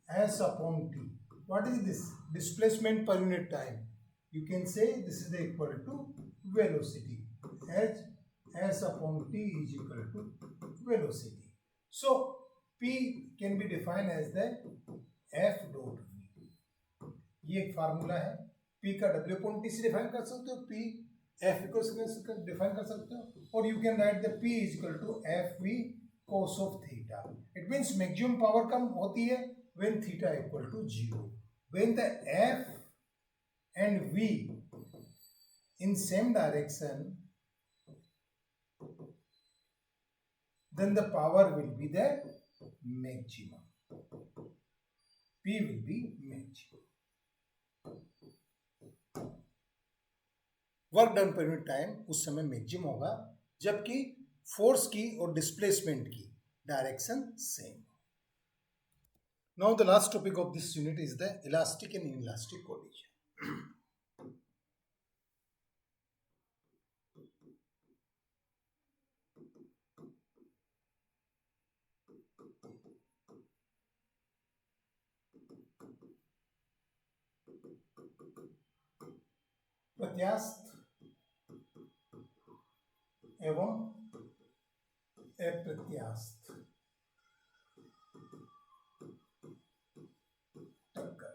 S upon T. What is this? Displacement per unit time. You can say this is equal to velocity. H S upon T is equal to velocity. So P can be defined as the F dot V. ये एक formula है. P का W upon T से define कर सकते हो. P F equal से define कर सकते हो. और you can write the P is equal to FV cos of theta. It means maximum power कम होती है when theta equal to 0. When the F and V in same direction, then the power will be the maximum. P will be maximum. Work done per unit time उस समय maximum होगा जबकि force की और displacement की direction same. Now the last topic of this unit is the elastic and inelastic collision. प्रत्यास्थ एवं अप्रत्यास्थ टक्कर.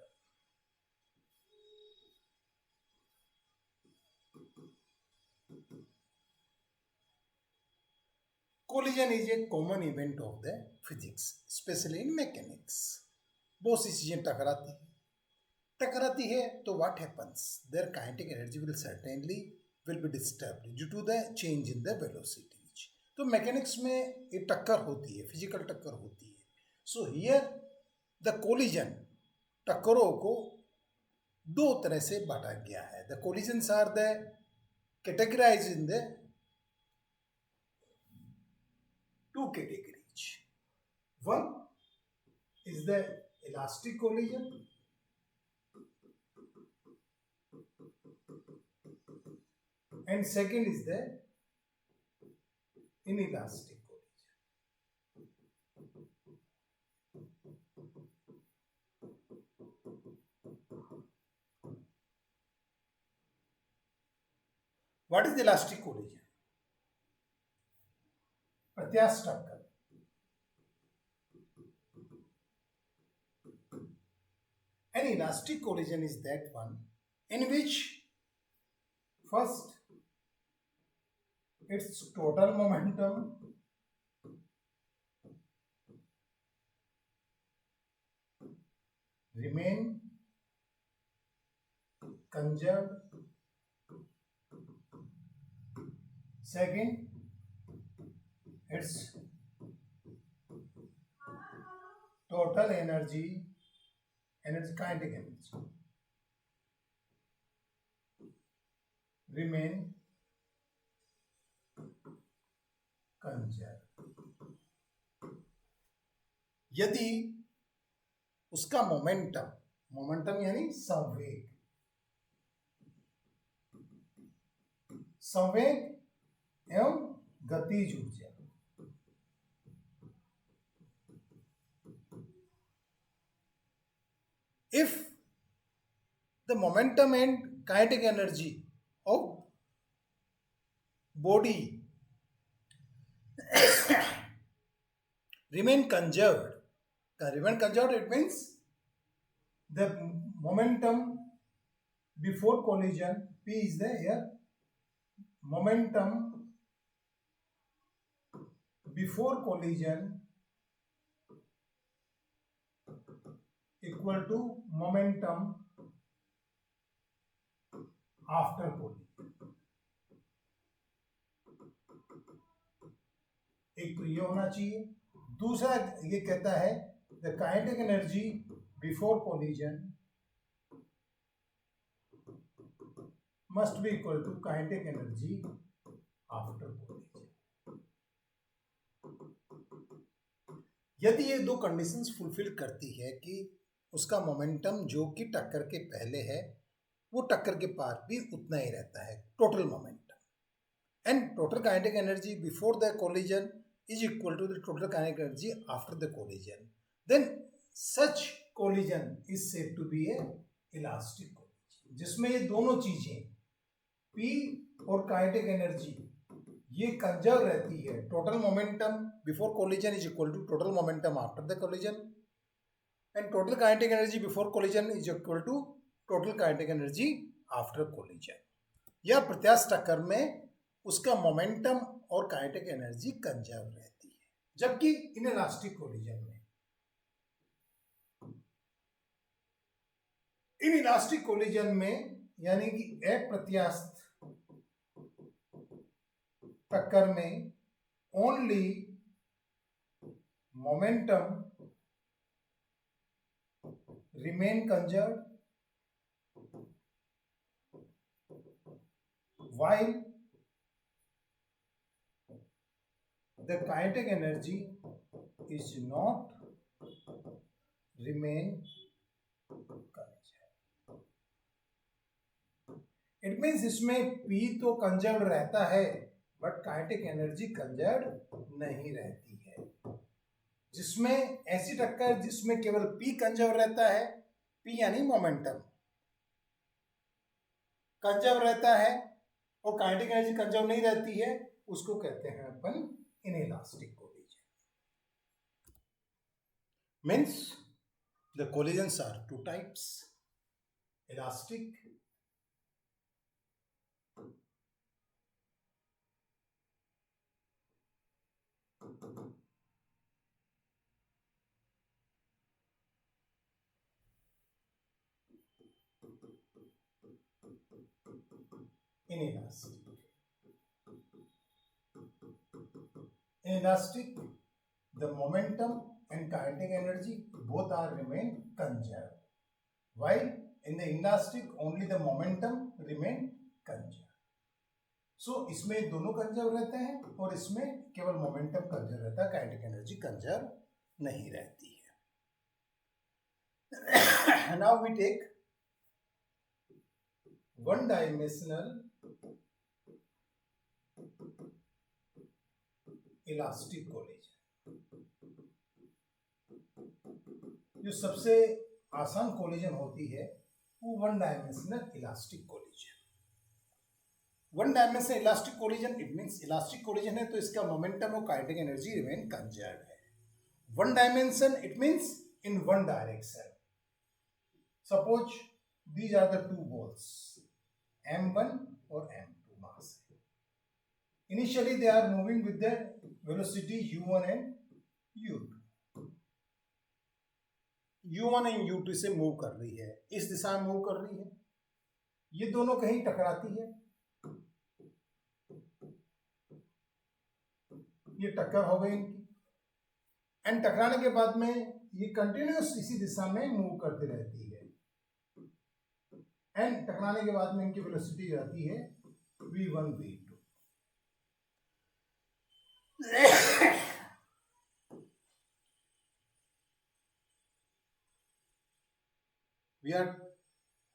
Collision is a common event of the physics, specially in mechanics. बहुत सी चीजें टकराती है तो what happens? There kinetic energy will certainly will be disturbed due to the change in the velocities. तो मैकेनिक्स में एक टक्कर होती है, फिजिकल टक्कर होती है. सो हियर द कोलिजन, टक्करों को दो तरह से बांटा गया है. The collisions are the categorised in the two categories. One is the elastic collision and second is the inelastic collision. What is the elastic collision? प्रत्यास्थ टक्कर. An elastic collision is that one in which first its total momentum remain conserved. Second, its total energy and its kinetic energy remain conserved. यदि उसका momentum, momentum यानी संवेग, संवेग एवं गतिज ऊर्जा if the momentum and kinetic energy of body remain conserved. Remain conserved, it means the momentum before collision, P is the here, momentum before collision equal to momentum after collision. एक तो ये होना चाहिए. दूसरा ये कहता है the kinetic energy before collision must be equal to kinetic energy after collision. यदि ये दो कंडीशंस फुलफिल करती है कि उसका मोमेंटम जो कि टक्कर के पहले है वो टक्कर के पार भी उतना ही रहता है, total momentum, and total kinetic energy before the collision is equal to the total kinetic energy after the collision, then such collision is said to be a elastic collision, जिसमें ये दोनों चीजें P और kinetic energy ये conserve रहती है. Total momentum before collision is equal to total momentum after the collision and total kinetic energy before collision is equal to total kinetic energy after collision. यह प्रत्यास्थ टक्कर में उसका मोमेंटम और काइनेटिक एनर्जी कंजर्व रहती है, जबकि इनइलास्टिक कोलिजन में, इनइलास्टिक कोलिजन में यानी कि अप्रत्यास्थ टक्कर में only momentum remain conserve while the kinetic energy is not remain conserved. It means इसमें P तो कंजर्व रहता है बट काइनेटिक एनर्जी कंजर्व नहीं रहती है. जिसमें ऐसी टक्कर जिसमें केवल P कंजर्व रहता है, P यानी मोमेंटम कंजर्व रहता है और काइनेटिक एनर्जी कंजर्व नहीं रहती है, उसको कहते हैं अपन inelastic collision. Means the collisions are two types, elastic inelastic. Inelastic, the momentum and kinetic energy both are remain conserved, while in the inelastic only the momentum remain conserved. So इसमें दोनों conserve रहते हैं और इसमें केवल momentum conserve रहता है, kinetic energy conserve नहीं रहती है. Now we take one dimensional elastic collision. जो सबसे आसान कोलिजन होती है वो one dimensional elastic collision. One dimensional elastic collision it means elastic collision है तो इसका मोमेंटम और काइनेटिक एनर्जी रिमेन कंजर्व है. One dimension it means in one direction. Suppose these are the two balls, M1 और M2 मास है. Initially they are moving with the velocity u1 and u2. u1 and u2 से move कर रही है, इस दिशा में move कर रही है, ये दोनों कहीं टकराती है, ये टक्कर हो गई इनकी, एंड टकराने के बाद में ये कंटिन्यूस इसी दिशा में मूव करती रहती है, एंड टकराने के बाद में इनकी वेलोसिटी रहती है v1 v2. We are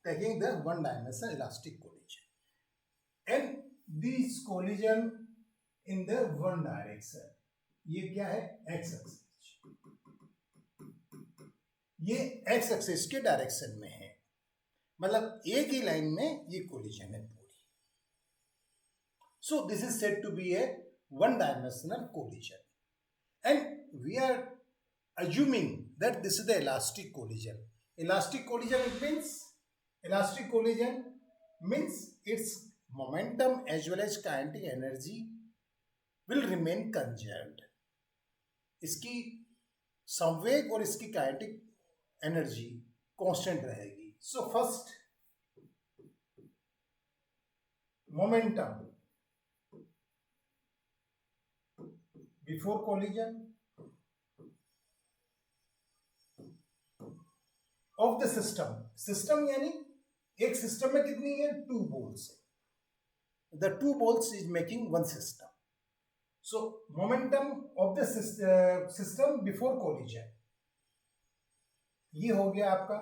taking the one dimensional elastic collision, and this collision in the one direction. ये क्या है? x एक्सिस, ये x एक्सिस के डायरेक्शन में है, मतलब एक ही लाइन में ये कोलिजन है पूरी. So this is said to be a one dimensional collision, and we are assuming that this is the elastic collision. Elastic collision means its momentum as well as kinetic energy will remain conserved. इसकी संवेग और इसकी kinetic energy constant रहेगी. So first momentum before collision of the system यानी एक system में कितनी है? 2 balls. The 2 balls is making one system. So momentum of the system before collision, ये हो गया आपका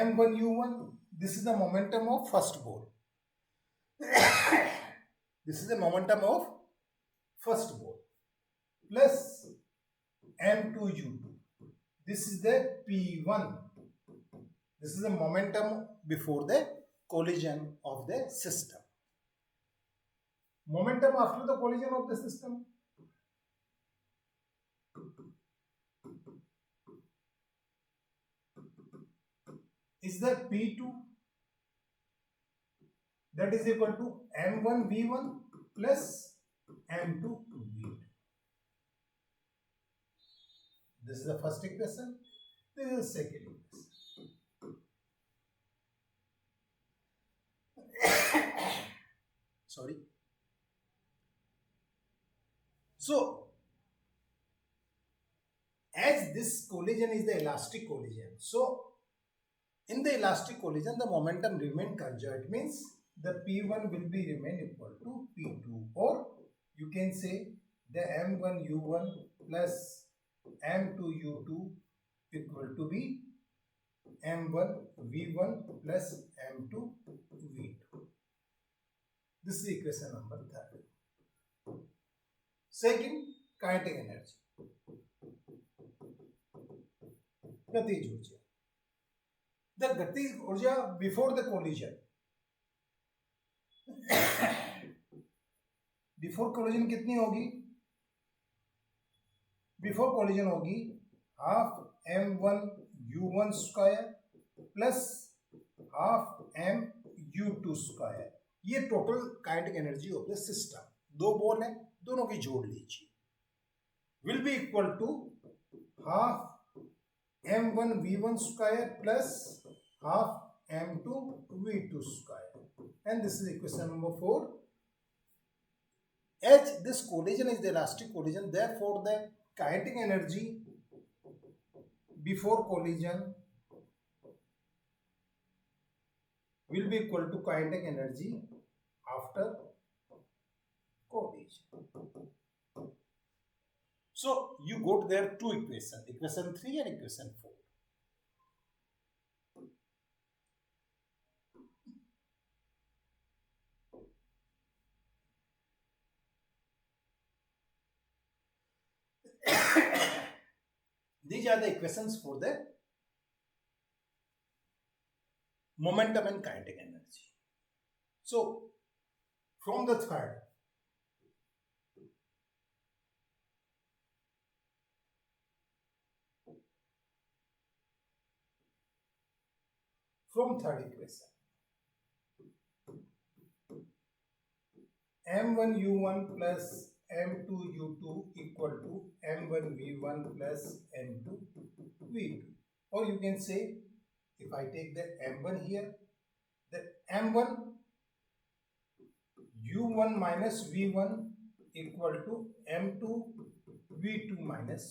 m1u1. This is the momentum of first ball. This is the momentum of first ball plus m2u2. This is the p1. This is the momentum before the collision of the system. Momentum after the collision of the system is the P2, that is equal to m1 v1 plus m2 v2. This is the first equation. This is the second equation. Sorry. So, as this collision is the elastic collision, so in the elastic collision the momentum remain conserved, means the P1 will be remain equal to P2, or you can say the m1u1 plus m2u2 equal to be m1 v1 plus m2 v2. This is equation number 3. Second, kinetic energy, गतिज ऊर्जा. The गतिज ऊर्जा before the collision, before collision कितनी होगी? Before collision होगी half m1u1 square plus half m u2 square. ये total kinetic energy of the system. 2 ball है, दोनों की जोड़ लीजिए, will be equal to half m1 v1 square plus half m2 v2 square. And this is equation number 4. As this collision is the elastic collision, therefore the kinetic energy before collision will be equal to kinetic energy after collision. So you got there 2 equations, equation 3 and equation 4. These are the equations for the momentum and kinetic energy. So from the third, equation, m1u1 plus m2u2 equal to m1v1 plus m2v2. Or you can say, if I take the m1 here, the m1 u1 minus v1 equal to m2 v2 minus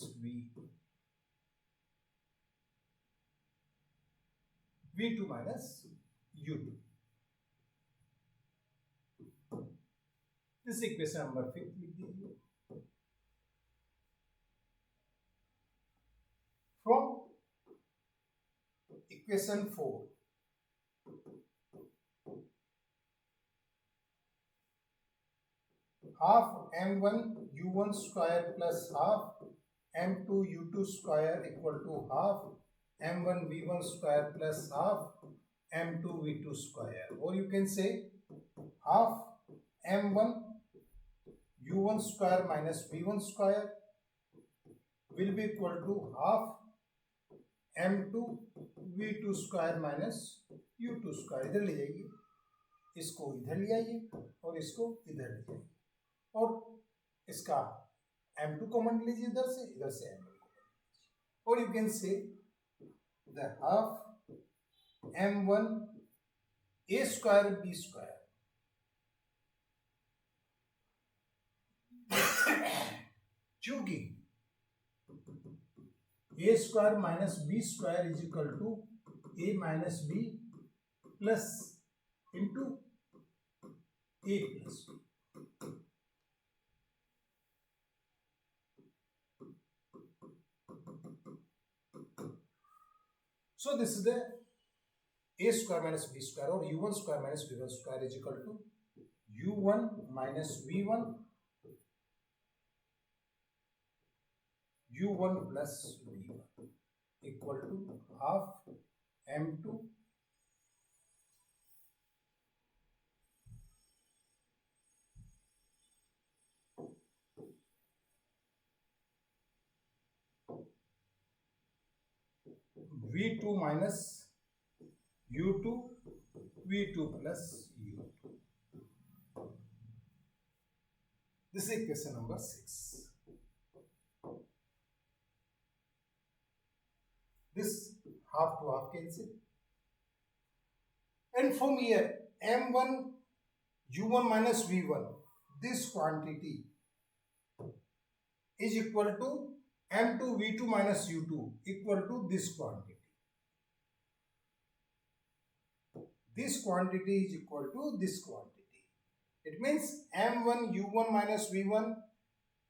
v2 minus u2. This equation number 5 लिख दीजिए. From equation 4, half m1 u1 square plus half m2 u2 square equal to half m1 v1 square plus half m2 v2 square. Or you can say half m1 u1 square minus v1 square will be equal to half m2 v2 square minus u2 square. इधर ले जाइए, इसको इधर ले आइए और इसको इधर ले जाइए, और इसका m2 कॉमन लीजिए इधर से m1 कॉमन. और you can say the half m1 a square b square क्योंकि a square minus b square is equal to a minus b plus into a plus b. So this is the a square minus b square, or u1 square minus v1 square is equal to u1 minus v1 u1 plus v1 equal to half m2 v2 minus u2 v2 plus u2. This is equation number 6. This half to half cancel, and from here m1 u1 minus v1, this quantity is equal to m2 v2 minus u2 equal to this quantity. This quantity is equal to this quantity. It means m1 u1 minus v1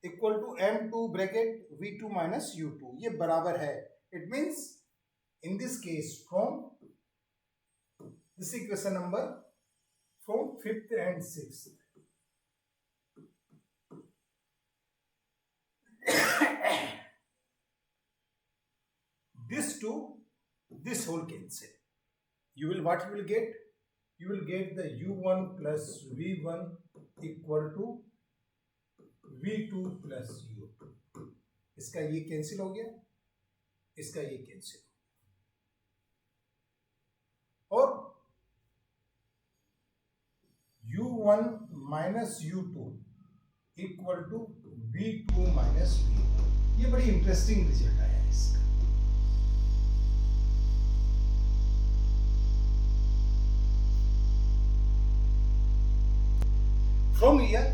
equal to m2 bracket v2 minus u2. ये बराबर है. It means in this case from this equation number from 5th and 6th. This to this whole cancel. You will what you will get? You will get the u1 plus v1 equal to v2 plus u2. इसका ये cancel हो गया, इसका ये cancel, और u1 minus u2 equal to v2 minus v1. ये बड़ी interesting result आया है इसका. From here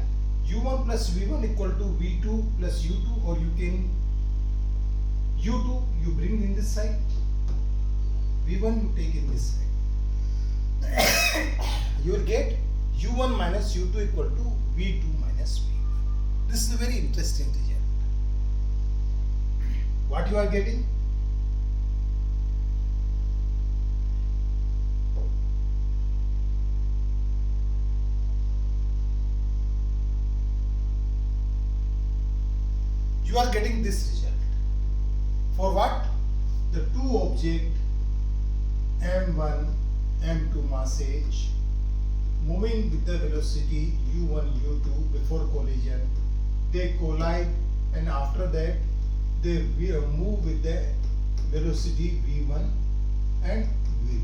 u1 plus v1 equal to v2 plus u2, or you can u2 you bring in this side, v1 you take in this side. You will get u1 minus u2 equal to v2 minus v1. This is a very interesting result. What you are getting? You are getting this result. For what? The two object m1 m2 mass h moving with the velocity u1 u2 before collision, they collide, and after that they move with the velocity v1 and v2.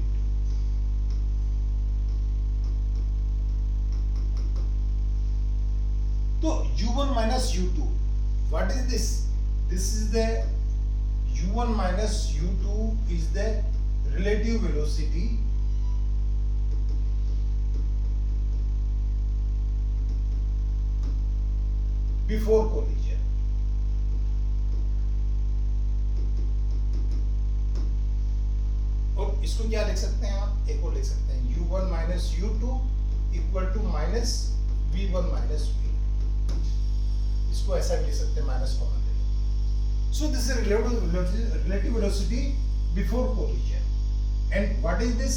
तो u1 minus u2, what is this? This is the u1 minus u2 is the relative velocity before collision. और इसको क्या लिख सकते हैं आप? एक और लिख सकते हैं u1 minus u2 equal to minus v1 minus v2. इसको ऐसा भी लिख सकते हैं, माइनस कॉमन लेके. So this is relative velocity before collision. And what is this?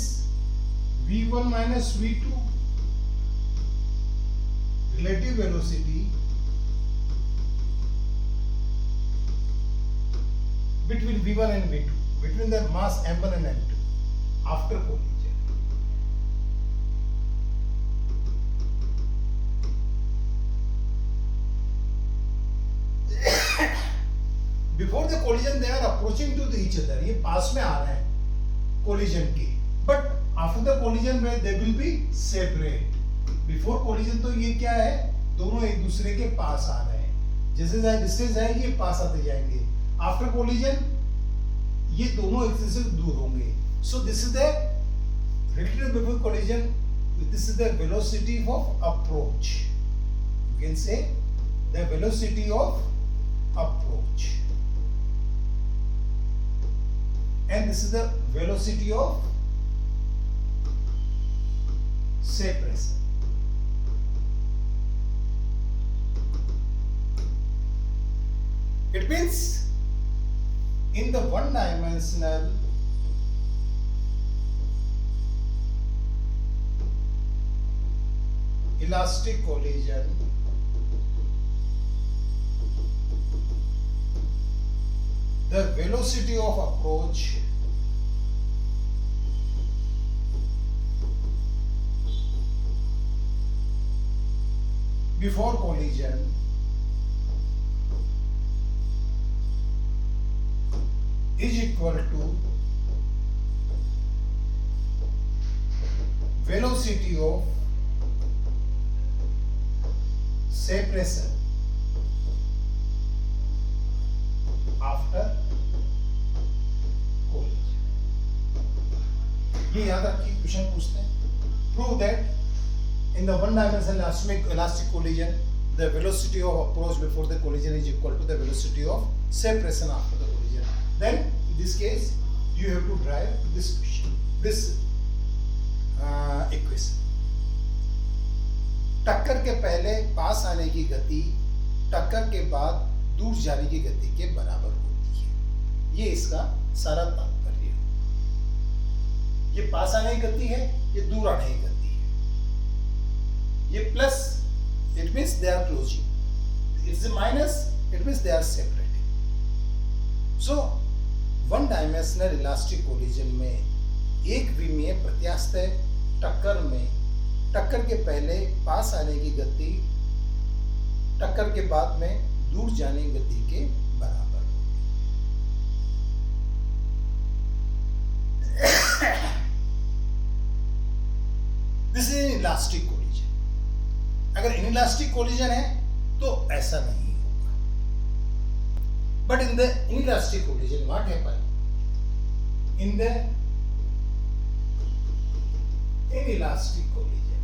v1 minus v2, relative velocity between v1 and v2, between the mass m1 and m2 after collision. Before the collision they are approaching to each other, ये पास में आ रहे हैं collision के, but after the collision where they will be separate. Before collision तो ये क्या है, दोनों एक दूसरे के पास आ रहे हैं, जैसे जैसे डिस्टेंस है ये पास आते जाएंगे. After collision ये दोनों एक दूसरे से दूर होंगे. So this is the relative before collision. This is the velocity of approach. You can say the velocity of approach, and this is the velocity of separation. It means in the one-dimensional elastic collision, the velocity of approach before collision is equal to velocity of separation after collision. ये याद रखिए, question पूछते हैं. Prove that in the one-dimensional elastic collision, the velocity of approach before the collision is equal to the velocity of separation after the collision. Then in this case you have to derive this question, this equation. टक्कर के पहले पास आने की गति टक्कर के बाद दूर जाने की गति के बराबर होती है. ये इसका सारा तात्पर्य है. ये पास आने की गति है, ये दूर आने की गति है. ये plus, it means they are closing. It's minus, it means they are separating. So one dimensional elastic collision में एक विमीय प्रत्यास्थ टक्कर में टक्कर के पहले पास आने की गति टक्कर के बाद में दूर जाने की गति के बराबर होगी. This is elastic collision. अगर इनइलास्टिक कोलिजन है तो ऐसा नहीं होगा. But in the inelastic collision what happen? In the inelastic collision,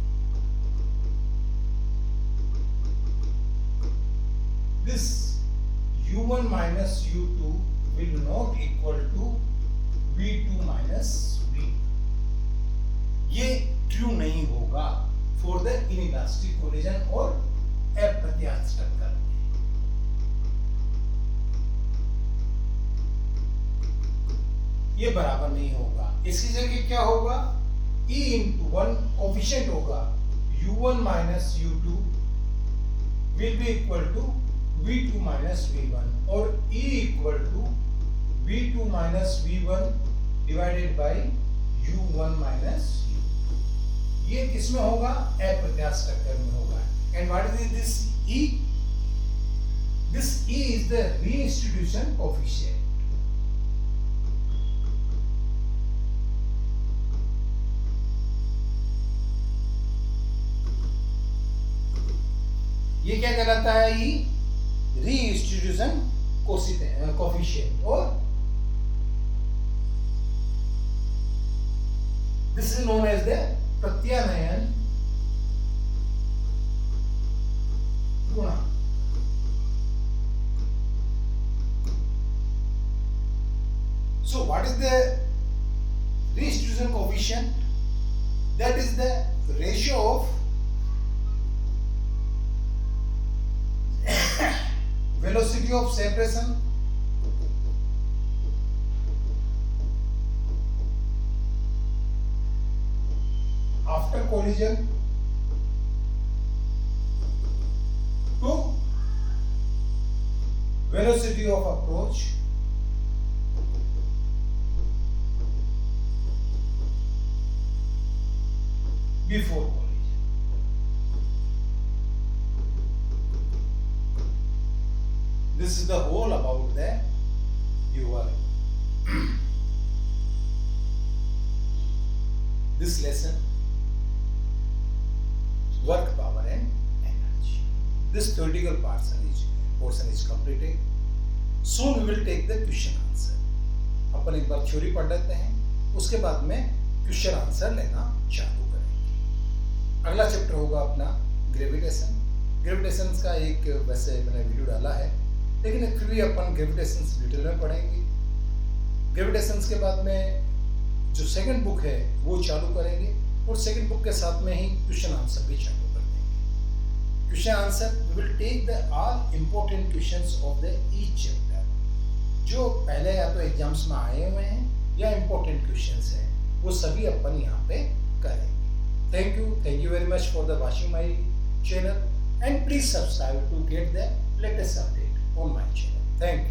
this u1 minus u2 will not equal to v2 minus v. ये ट्रू नहीं होगा for the inelastic collision और अप्रत्यास्थ टक्कर. ये बराबर नहीं होगा. इसकी जगह क्या होगा? E into 1 कोफिशिएंट होगा u1 minus u2 will be equal to v2 minus v1 और E equal to v2 minus v1 divided by u1 minus u2. ये किसमें होगा? अप्रत्यास्थ टक्कर में होगा. And what is this E? This E is the reinstitution coefficient. ये क्या कहलाता है? ये रीइंस्टीट्यूशन कोफिशिएंट, और this is known as the प्रत्यानयन गुणांक. So what is the reinstitution coefficient? That is the ratio of velocity of separation after collision to velocity of approach before collision. This is the whole about the your this lesson, work, power and energy. This theoretical portion is completed. Soon we will take the question answer. अपन एक बार theory पढ़ लेते हैं, उसके बाद में question answer लेना चालू करेंगे. अगला चैप्टर होगा अपना ग्रेविटेशन. ग्रेविटेशन का एक वैसे मैंने वीडियो डाला है, लेकिन फिर भी अपन ग्रेविटेशन डिटेल में पढ़ेंगे. ग्रेविटेशन के बाद में जो सेकंड बुक है वो चालू करेंगे, और सेकंड बुक के साथ में ही क्वेश्चन आंसर भी चालू कर देंगे. Question answer we will take the all important questions of the each chapter, जो पहले या तो एग्जाम्स में आए हुए हैं या इंपॉर्टेंट क्वेश्चंस हैं, वो सभी अपन यहाँ पे करेंगे. Thank you very much for the watching my channel, and please subscribe to get the latest update on my channel. Thank you.